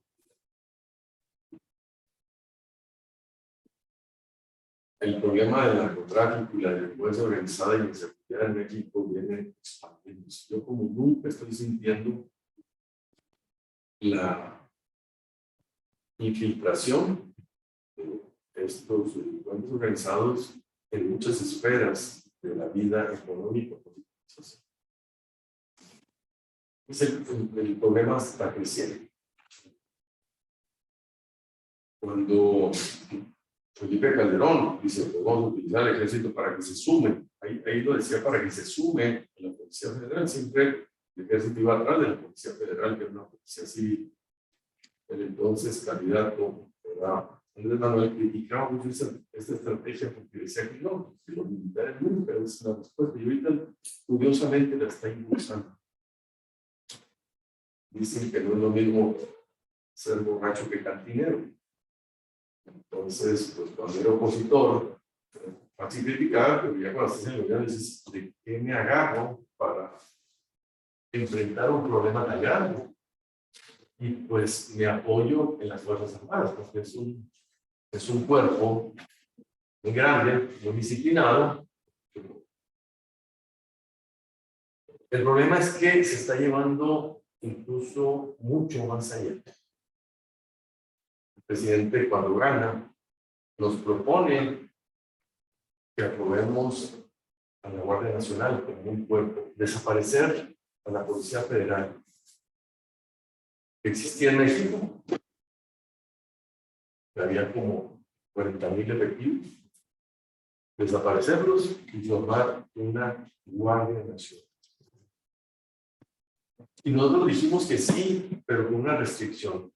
el problema del narcotráfico y la delincuencia organizada y la inseguridad en México viene expandiéndose. Yo como nunca estoy sintiendo la infiltración de estos delincuentes organizados en muchas esferas de la vida económica, política y social. El problema está creciendo. Cuando Felipe Calderón dice que vamos a utilizar el ejército para que se sumen, ahí lo decía, para que se sume a la Policía Federal, siempre el ejército iba atrás de la Policía Federal, que era una policía civil. El entonces candidato, Andrés Manuel, criticaba mucho esta estrategia porque decía que no, que los militares nunca es la respuesta, y ahorita curiosamente la está impulsando. Dicen que no es lo mismo ser borracho que cantinero. Entonces, pues cuando era opositor, fácil criticar, pero ya cuando estás en el gobierno dices, ¿de qué me agarro para enfrentar un problema tan grande? Y pues me apoyo en las Fuerzas Armadas, porque es un cuerpo muy grande, muy disciplinado. El problema es que se está llevando incluso mucho más allá. El presidente, cuando gana, nos propone que aprobemos a la Guardia Nacional como un cuerpo, desaparecer a la Policía Federal que existía en México, que había como 40,000 efectivos, desaparecerlos y formar una Guardia Nacional. Y nosotros dijimos que sí, pero con una restricción,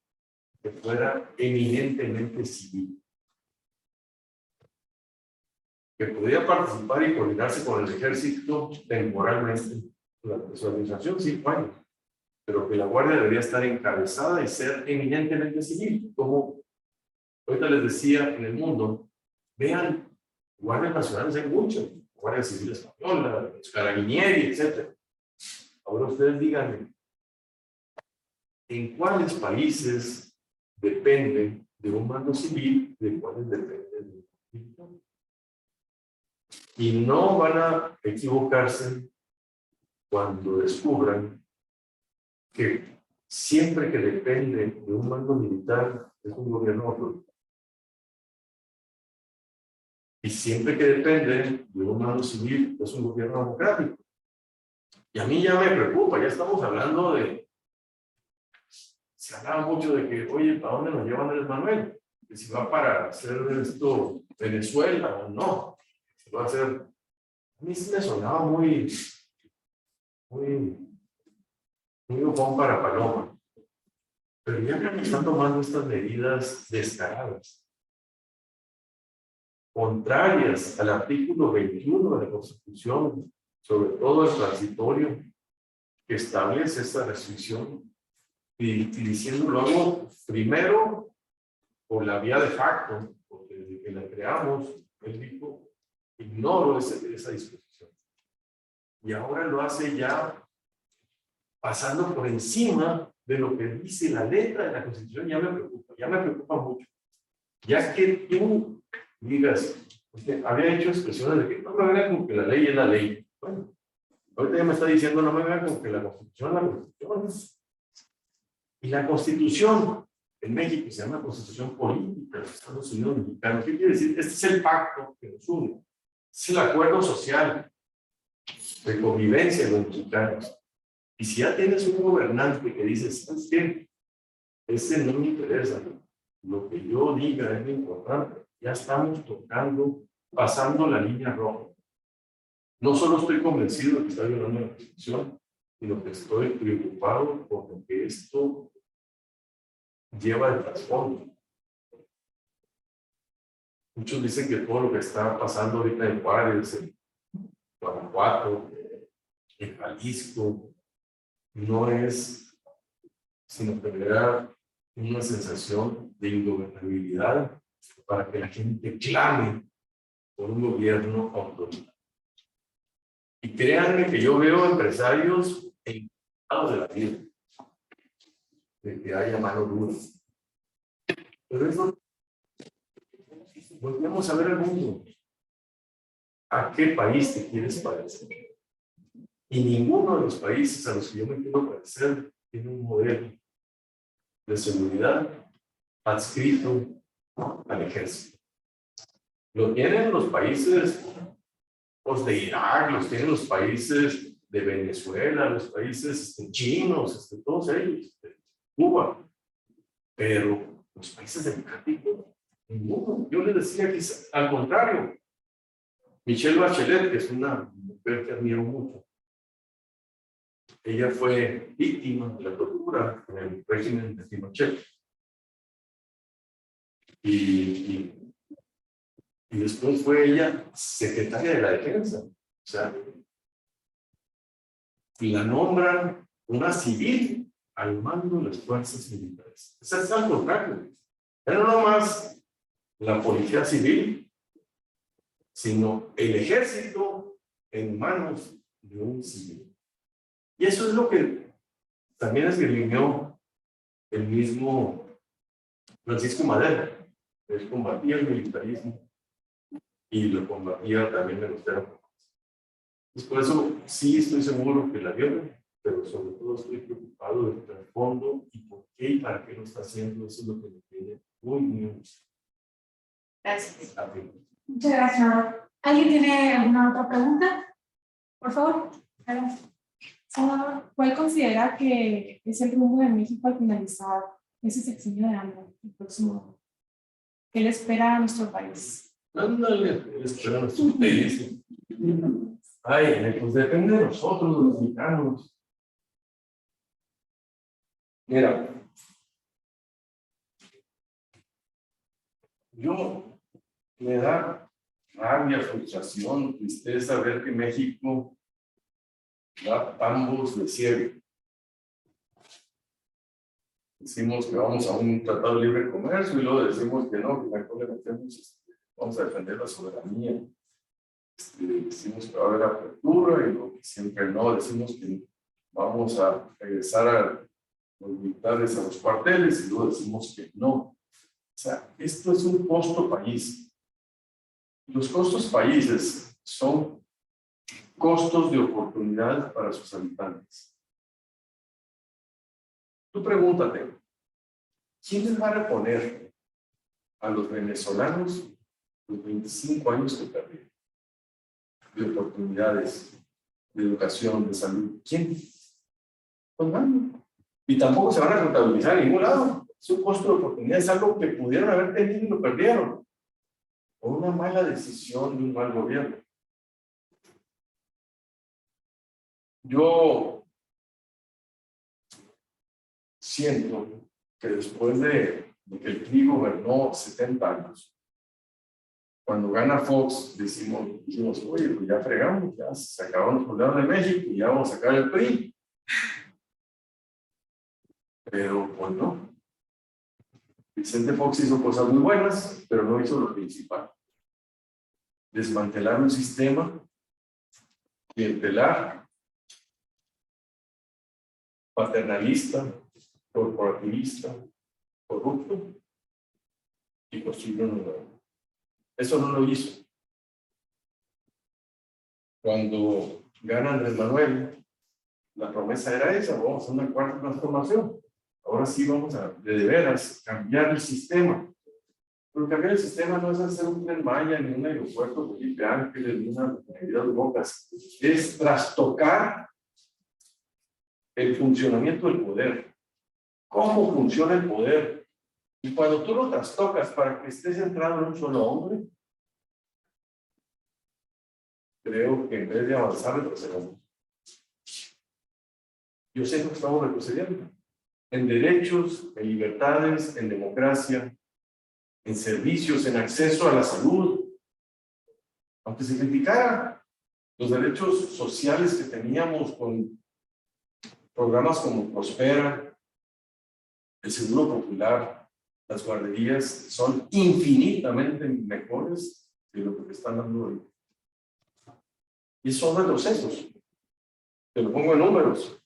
que fuera eminentemente civil, que podía participar y coordinarse con el ejército temporalmente durante su administración, 5 años, pero que la Guardia debería estar encabezada y ser eminentemente civil, como ahorita les decía en el mundo. Vean, guardias nacionales hay muchas, Guardia Civil Española, los Carabinieri, etc. Ahora ustedes díganme, ¿en cuáles países dependen de un mando civil, de cuáles dependen de un militar? Y no van a equivocarse cuando descubran que siempre que depende de un mando militar es un gobierno autoritario. Y siempre que depende de un mando civil, es un gobierno democrático. Y a mí ya me preocupa, ya estamos hablando de, se hablaba mucho de que, oye, ¿para dónde nos lleva Andrés Manuel? Que si va para hacer esto Venezuela o no, si va a hacer, a mí sí me sonaba muy bom para paloma, pero ya que están tomando estas medidas descaradas, contrarias al artículo 21 de la Constitución, sobre todo el transitorio, que establece esta restricción, y diciendo luego, primero, por la vía de facto, porque desde que la creamos, él dijo, ignoro esa disposición. Y ahora lo hace ya pasando por encima de lo que dice la letra de la Constitución. Ya me preocupa mucho. Ya que tú digas, usted había hecho expresiones de que no me vengan con que la ley es la ley. Bueno, ahorita ya me está diciendo no me vengan con que la Constitución es la Constitución. Y la Constitución en México se llama Constitución Política de los Estados Unidos Mexicanos. ¿Qué quiere decir? Este es el pacto que nos une. Es el acuerdo social de convivencia de los mexicanos. Y si ya tienes un gobernante que dice, ¿sabes qué? Ese no me interesa. Lo que yo diga es lo importante. Ya estamos tocando, pasando la línea roja. No solo estoy convencido de que está violando la Constitución, sino que estoy preocupado por lo que esto lleva de trasfondo. Muchos dicen que todo lo que está pasando ahorita en Juárez, en Guanajuato, en Jalisco, no es sino generar una sensación de ingobernabilidad para que la gente clame por un gobierno autoritario. Y créanme que yo veo empresarios encantados de la vida, de que haya mano dura. Pero eso, volvemos a ver el mundo. ¿A qué país te quieres parecer? Y ninguno de los países a los que yo me quiero parecer tiene un modelo de seguridad adscrito al ejército. Lo tienen los países de Irak, los tienen los países de Venezuela, los países chinos, todos ellos, Cuba. Pero los países democráticos, ninguno. Yo les decía que al contrario. Michelle Bachelet, que es una mujer que admiro mucho, ella fue víctima de la tortura en el régimen de Pinochet. Y después fue ella secretaria de la defensa. O sea, y la nombran una civil al mando de las fuerzas militares. O sea, es al contrario. Pero no más la policía civil, sino el ejército en manos de un civil. Y eso es lo que también esgrimió el mismo Francisco Madero. Él combatía el militarismo y lo combatía también el austerismo. Por eso sí estoy seguro que la viola, pero sobre todo estoy preocupado del trasfondo y por qué y para qué lo está haciendo. Eso es lo que me tiene muy angustiado. Gracias. Muchas gracias. ¿Alguien tiene alguna otra pregunta? Por favor. ¿Cuál considera que es el rumbo de México al finalizar ese sexenio de AMLO, el próximo? ¿Qué le espera a nuestro país? Ándale, le espera a nuestro país. Ay, pues depende de nosotros, los mexicanos. Mira, me da rabia, frustración, tristeza ver que México da tambos de ciego. Decimos que vamos a un tratado de libre comercio y luego decimos que no, que mejor le metemos, vamos a defender la soberanía. Decimos que va a haber apertura y lo que siempre no, decimos que vamos a regresar a los militares a los cuarteles y luego decimos que no. O sea, esto es un costo país. Los costos países son costos de oportunidad para sus habitantes. Tú pregúntate, ¿quién les va a reponer a los venezolanos los 25 años que perdí, de oportunidades, de educación, de salud. ¿Quién? Pues nadie. Y tampoco se van a contabilizar en ningún lado. Es un costo de oportunidad, es algo que pudieron haber tenido y lo perdieron. Por una mala decisión de un mal gobierno. Yo siento que después de que el PRI gobernó 70 años, cuando gana Fox, dijimos, oye, pues ya fregamos, ya se acabaron los problemas de México y ya vamos a sacar el PRI. Pero pues no. Vicente Fox hizo cosas muy buenas, pero no hizo lo principal. Desmantelar un sistema, clientelar, paternalista, corporativista, corrupto, y construir uno nuevo. Eso no lo hizo. Cuando gana Andrés Manuel, la promesa era esa: vamos a hacer una cuarta transformación. Ahora sí vamos a, de veras, cambiar el sistema. Pero cambiar el sistema no es hacer un Tren Maya, ni un aeropuerto Felipe Ángeles, ni una refinería de Bocas. Es trastocar el funcionamiento del poder. ¿Cómo funciona el poder? Y cuando tú lo trastocas para que esté centrado en un solo hombre, creo que en vez de avanzar, retrocedemos. Yo sé que estamos retrocediendo. En derechos, en libertades, en democracia, en servicios, en acceso a la salud. Aunque se criticara los derechos sociales que teníamos con programas como Prospera, el Seguro Popular, las guarderías, son infinitamente mejores que lo que están dando hoy. Y son retrocesos. Te lo pongo en números.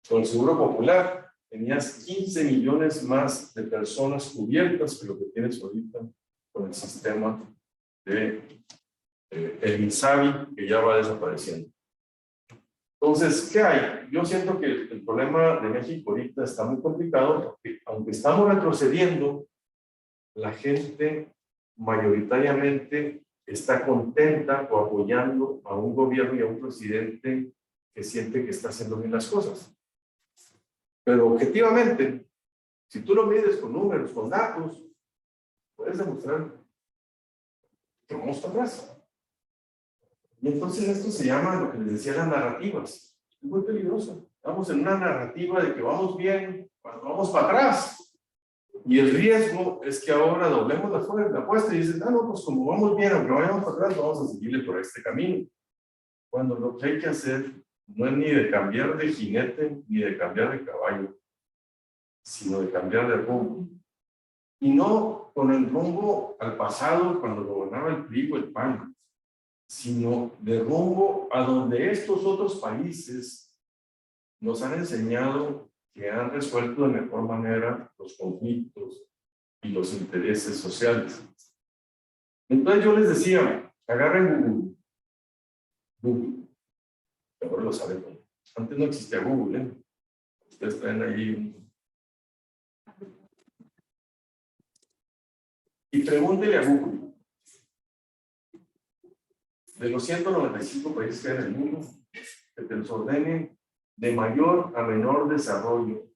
Con el Seguro Popular tenías 15 millones más de personas cubiertas que lo que tienes ahorita con el sistema de el INSABI, que ya va desapareciendo. Entonces, ¿qué hay? Yo siento que el problema de México ahorita está muy complicado porque, aunque estamos retrocediendo, la gente mayoritariamente está contenta o apoyando a un gobierno y a un presidente que siente que está haciendo bien las cosas. Pero objetivamente, si tú lo mides con números, con datos, puedes demostrar que vamos para atrás. Y entonces esto se llama lo que les decía las narrativas. Es muy peligroso. Estamos en una narrativa de que vamos bien cuando vamos para atrás. Y el riesgo es que ahora doblemos la apuesta y dicen, no, pues como vamos bien, aunque vayamos para atrás, vamos a seguirle por este camino. Cuando lo que hay que hacer no es ni de cambiar de jinete ni de cambiar de caballo, sino de cambiar de rumbo. Y no con el rumbo al pasado cuando gobernaba el PRI o el PAN, sino de rumbo a donde estos otros países nos han enseñado que han resuelto de mejor manera los conflictos y los intereses sociales. Entonces yo les decía, agarren Google. Ahora lo saben. Antes no existía Google, ¿eh? Ustedes traen ahí. Y pregúntele a Google. De los 195 países que hay en el mundo, que te los ordenen de mayor a menor desarrollo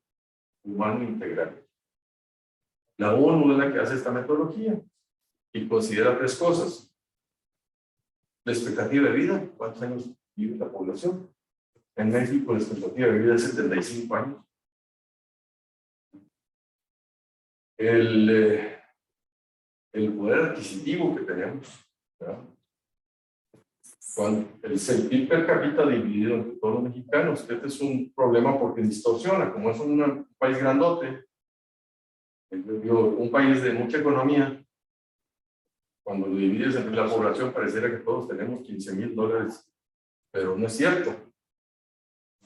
humano integral. La ONU es la que hace esta metodología y considera 3 cosas. La expectativa de vida, ¿cuántos años vive la población? En México la expectativa de vida es 75 años. El poder adquisitivo que tenemos, ¿verdad? Cuando el PIB per cápita dividido entre todos los mexicanos, que este es un problema porque distorsiona, como es un país grandote, un país de mucha economía, cuando lo divides entre la población pareciera que todos tenemos $15,000, pero no es cierto.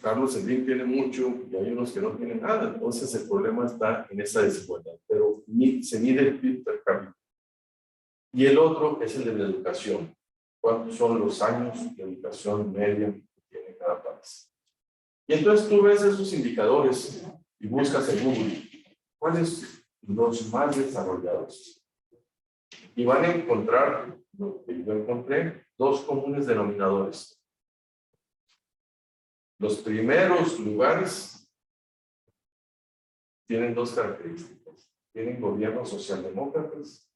Carlos Slim tiene mucho y hay unos que no tienen nada, entonces el problema está en esa desigualdad, pero se mide el PIB per cápita. Y el otro es el de la educación. ¿Cuántos son los años de educación media que tiene cada país? Y entonces tú ves esos indicadores y buscas en Google cuáles los más desarrollados. Y van a encontrar, lo que yo encontré, dos comunes denominadores. Los primeros lugares tienen dos características. Tienen gobiernos socialdemócratas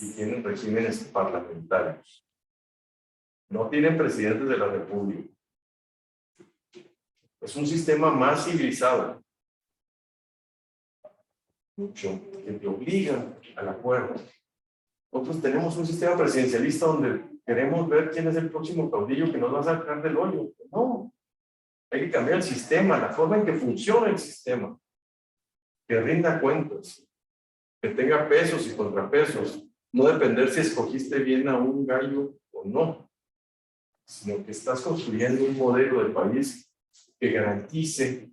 y tienen regímenes parlamentarios. No tienen presidentes de la República. Es un sistema más civilizado, mucho, que te obliga al acuerdo. Nosotros tenemos un sistema presidencialista donde queremos ver quién es el próximo caudillo que nos va a sacar del hoyo. No, hay que cambiar el sistema, la forma en que funciona el sistema, que rinda cuentas, que tenga pesos y contrapesos, no depender si escogiste bien a un gallo o no, sino que estás construyendo un modelo de país que garantice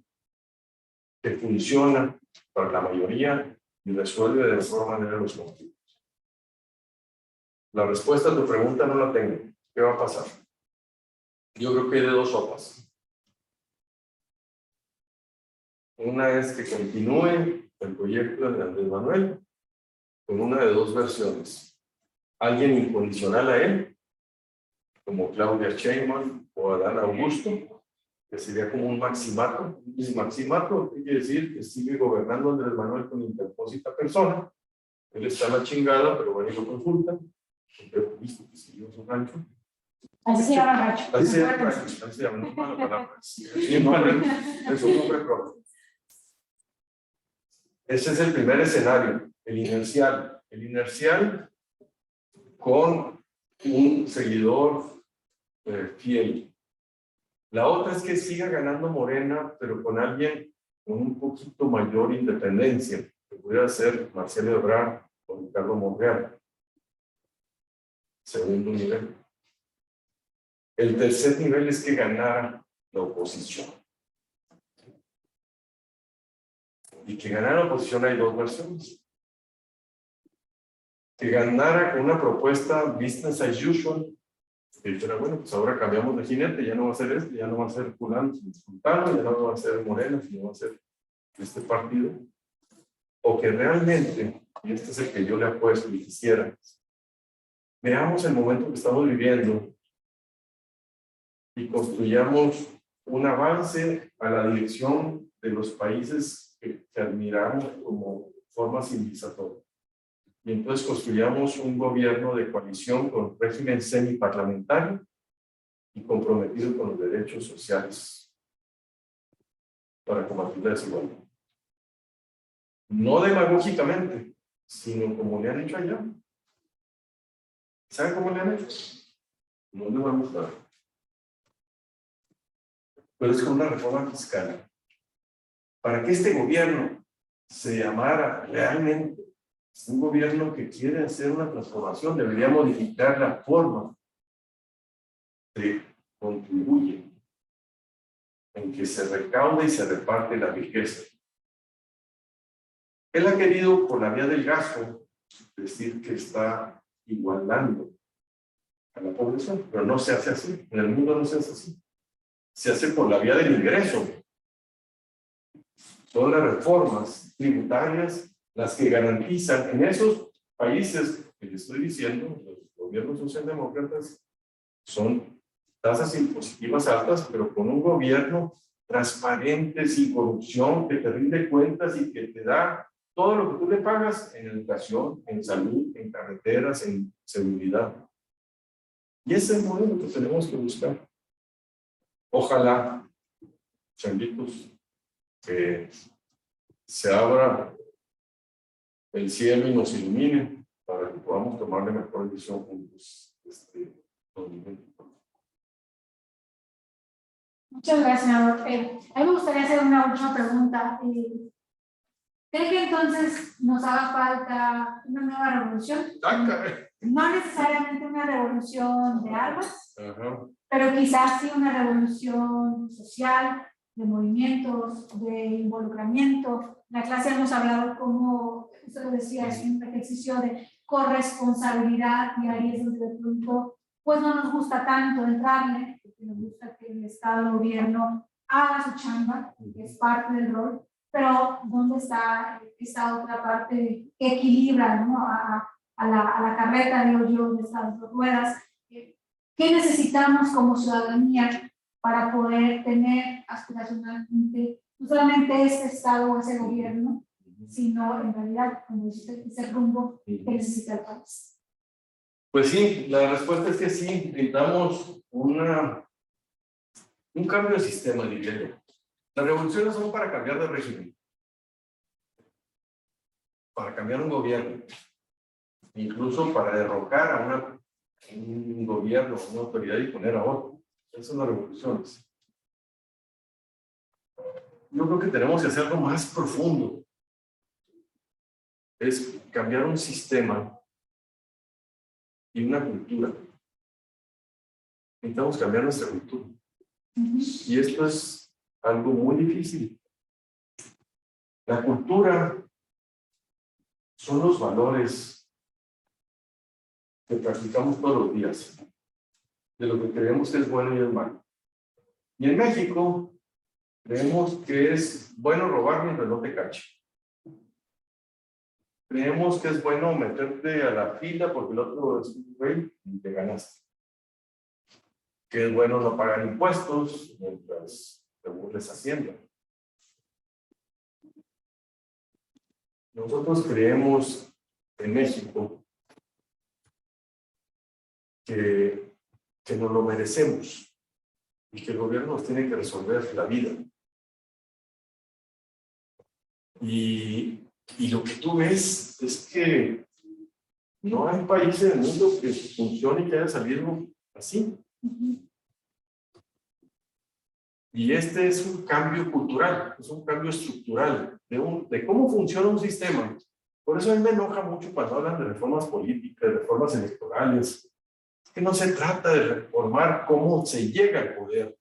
que funciona para la mayoría y resuelve de mejor manera los conflictos. La respuesta a tu pregunta no la tengo. ¿Qué va a pasar? Yo creo que hay de dos sopas. Una es que continúe el proyecto de Andrés Manuel con una de dos versiones. Alguien incondicional a él, como Claudia Sheinbaum o Adán Augusto, que sería como un maximato. Y maximato quiere decir que sigue gobernando Andrés Manuel con interpósita persona. Él está en la chingada, pero bueno, lo consulta. He visto que siguió su rancho. Así se llama rancho. Así se llama rancho, así se llama, no es mala palabra. Es un nombre propio. Ese es el primer escenario, el inercial. El inercial con un seguidor fiel. La otra es que siga ganando Morena, pero con alguien con un poquito mayor independencia, que pudiera ser Marcelo Ebrard o Ricardo Monreal. Segundo nivel. El tercer nivel es que ganara la oposición. Y que ganara la oposición hay dos versiones. Que ganara con una propuesta business as usual, que dijera, bueno, pues ahora cambiamos de jinete, ya no va a ser este, ya no va a ser fulano, sultano, ya no va a ser Morena, sino va a ser este partido. O que realmente, y este es el que yo le apuesto y quisiera, veamos el momento que estamos viviendo y construyamos un avance a la dirección de los países que admiramos como forma civilizatoria. Y entonces construyamos un gobierno de coalición con régimen semiparlamentario y comprometido con los derechos sociales para combatir la desigualdad. No demagógicamente, sino como le han hecho allá. ¿Saben cómo le han hecho? No le vamos a dar. Pero es con una reforma fiscal. Para que este gobierno se llamara realmente un gobierno que quiere hacer una transformación, debería modificar la forma de contribuye, en que se recauda y se reparte la riqueza. Él ha querido, por la vía del gasto, decir que está igualando a la población, pero no se hace así. En el mundo no se hace así. Se hace por la vía del ingreso. Son las reformas tributarias las que garantizan en esos países que les estoy diciendo, los gobiernos socialdemócratas, son tasas impositivas altas, pero con un gobierno transparente, sin corrupción, que te rinde cuentas y que te da todo lo que tú le pagas en educación, en salud, en carreteras, en seguridad. Y ese es el modelo que tenemos que buscar. Ojalá, changuitos, que se abra el cielo y nos ilumine para que podamos tomar la mejor decisión juntos. Muchas gracias, senador. A mí me gustaría hacer una última pregunta. ¿Cree que entonces nos haga falta una nueva revolución? No necesariamente una revolución de armas, pero quizás sí una revolución social, de movimientos, de involucramiento. La clase hemos hablado como, usted lo decía, es un ejercicio de corresponsabilidad y ahí es donde de pronto pues no nos gusta tanto entrarle, porque nos gusta que el Estado, el gobierno haga su chamba, que es parte del rol, pero ¿dónde está esa otra parte que equilibra, ¿no? a la carreta, digo yo, de estas dos ruedas. ¿Qué necesitamos como ciudadanía para poder tener aspiracionalmente no solamente ese Estado o ese gobierno, sino en realidad, como dice usted, ese rumbo que necesita el país? Pues sí, la respuesta es que sí, necesitamos un cambio de sistema, diría yo. Las revoluciones son para cambiar de régimen, para cambiar un gobierno, incluso para derrocar a un gobierno, una autoridad y poner a otro. Esas son las revoluciones. Yo creo que tenemos que hacer algo más profundo. Es cambiar un sistema y una cultura. Necesitamos cambiar nuestra cultura. Y esto es algo muy difícil. La cultura son los valores que practicamos todos los días, de lo que creemos que es bueno y es malo. Y en México, creemos que es bueno robar mientras no te cache. Creemos que es bueno meterte a la fila porque el otro es un güey y te ganaste. Que es bueno no pagar impuestos mientras te burles Hacienda. Nosotros creemos en México que nos lo merecemos y que el gobierno nos tiene que resolver la vida. Y lo que tú ves es que no hay país en el mundo que funcione y que haya salido así. Y este es un cambio cultural, es un cambio estructural de cómo funciona un sistema. Por eso a mí me enoja mucho cuando hablan de reformas políticas, de reformas electorales. Es que no se trata de reformar cómo se llega al poder.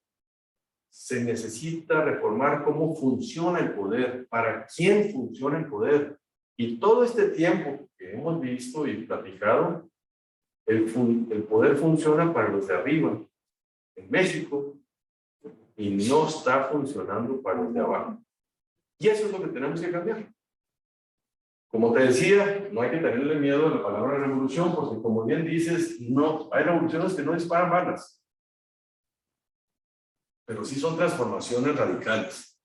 Se necesita reformar cómo funciona el poder, para quién funciona el poder. Y todo este tiempo que hemos visto y platicado, el poder funciona para los de arriba, en México, y no está funcionando para los de abajo. Y eso es lo que tenemos que cambiar. Como te decía, no hay que tenerle miedo a la palabra revolución, porque como bien dices, no, hay revoluciones que no disparan balas, pero sí son transformaciones radicales.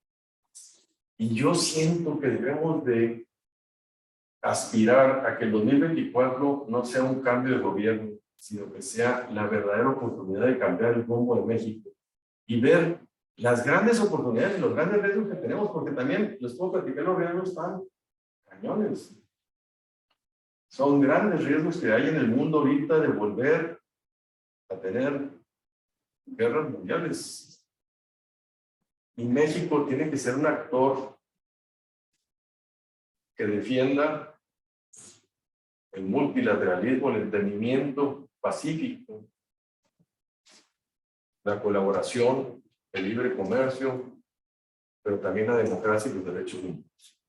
Y yo siento que debemos de aspirar a que el 2024 no sea un cambio de gobierno, sino que sea la verdadera oportunidad de cambiar el rumbo de México y ver las grandes oportunidades y los grandes riesgos que tenemos, porque también les puedo platicar, los riesgos están cañones. Son grandes riesgos que hay en el mundo ahorita de volver a tener guerras mundiales. Y México tiene que ser un actor que defienda el multilateralismo, el entendimiento pacífico, la colaboración, el libre comercio, pero también la democracia y los derechos humanos.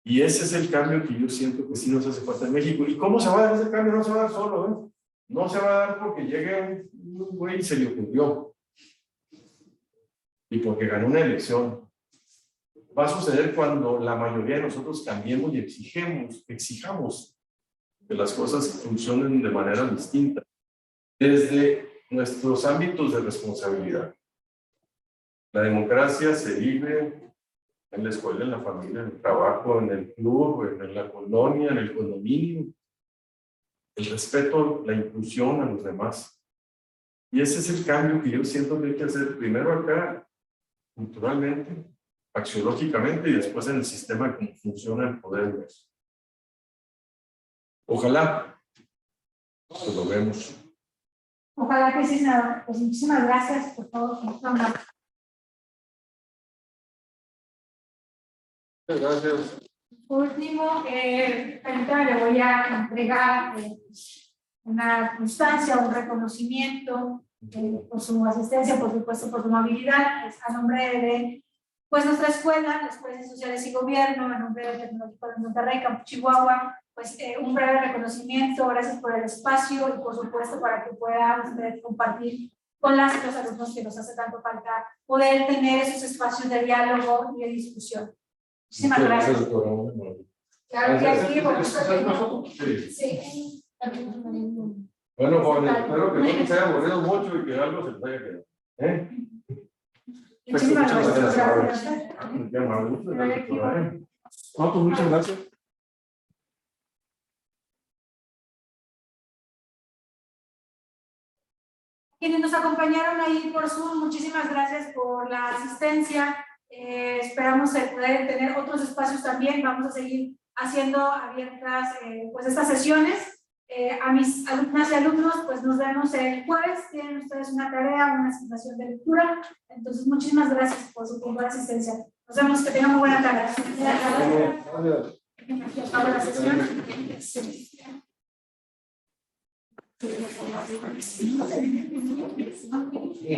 Y ese es el cambio que yo siento que sí nos hace falta en México. ¿Y cómo se va a dar ese cambio? No se va a dar solo, ¿eh? No se va a dar porque llegue un güey y se le ocurrió. Y porque ganó una elección. Va a suceder cuando la mayoría de nosotros cambiemos y exijamos que las cosas funcionen de manera distinta. Desde nuestros ámbitos de responsabilidad. La democracia se vive en la escuela, en la familia, en el trabajo, en el club, en la colonia, en el condominio. El respeto, la inclusión a los demás. Y ese es el cambio que yo siento que hay que hacer primero acá, culturalmente, axiológicamente, y después en el sistema de cómo funciona el poder. Ojalá pues lo vemos. Ojalá que sí, nada. Pues muchísimas gracias por todo. Muchas gracias. Por último, ahorita le voy a entregar una constancia, un reconocimiento por su asistencia, por supuesto, por su movilidad, a nombre de pues, nuestra escuela, las Escuelas Sociales y Gobierno, a nombre del Tecnológico de Monterrey, Campus Chihuahua, pues un breve reconocimiento, gracias por el espacio y por supuesto para que pueda usted compartir con los alumnos que nos hace tanto falta poder tener esos espacios de diálogo y de discusión. Muchísimas gracias. Claro que aquí, bueno, Sí. sí. Bueno, jóvenes, espero que no se haya aburrido mucho y que algo se les haya quedado. Muchísimas Muchas gracias. Qué amable, muchas gracias, doctora. No, pues muchas gracias. Quienes nos acompañaron ahí por Zoom, muchísimas gracias por la asistencia. Esperamos poder tener otros espacios también. Vamos a seguir haciendo abiertas pues estas sesiones. A mis alumnas y alumnos, pues nos vemos el jueves. Tienen ustedes una tarea, una asignación de lectura. Entonces, muchísimas gracias por su tiempo de asistencia. Nos vemos, que tengan muy buena tarde. Gracias. Ahora la sesión.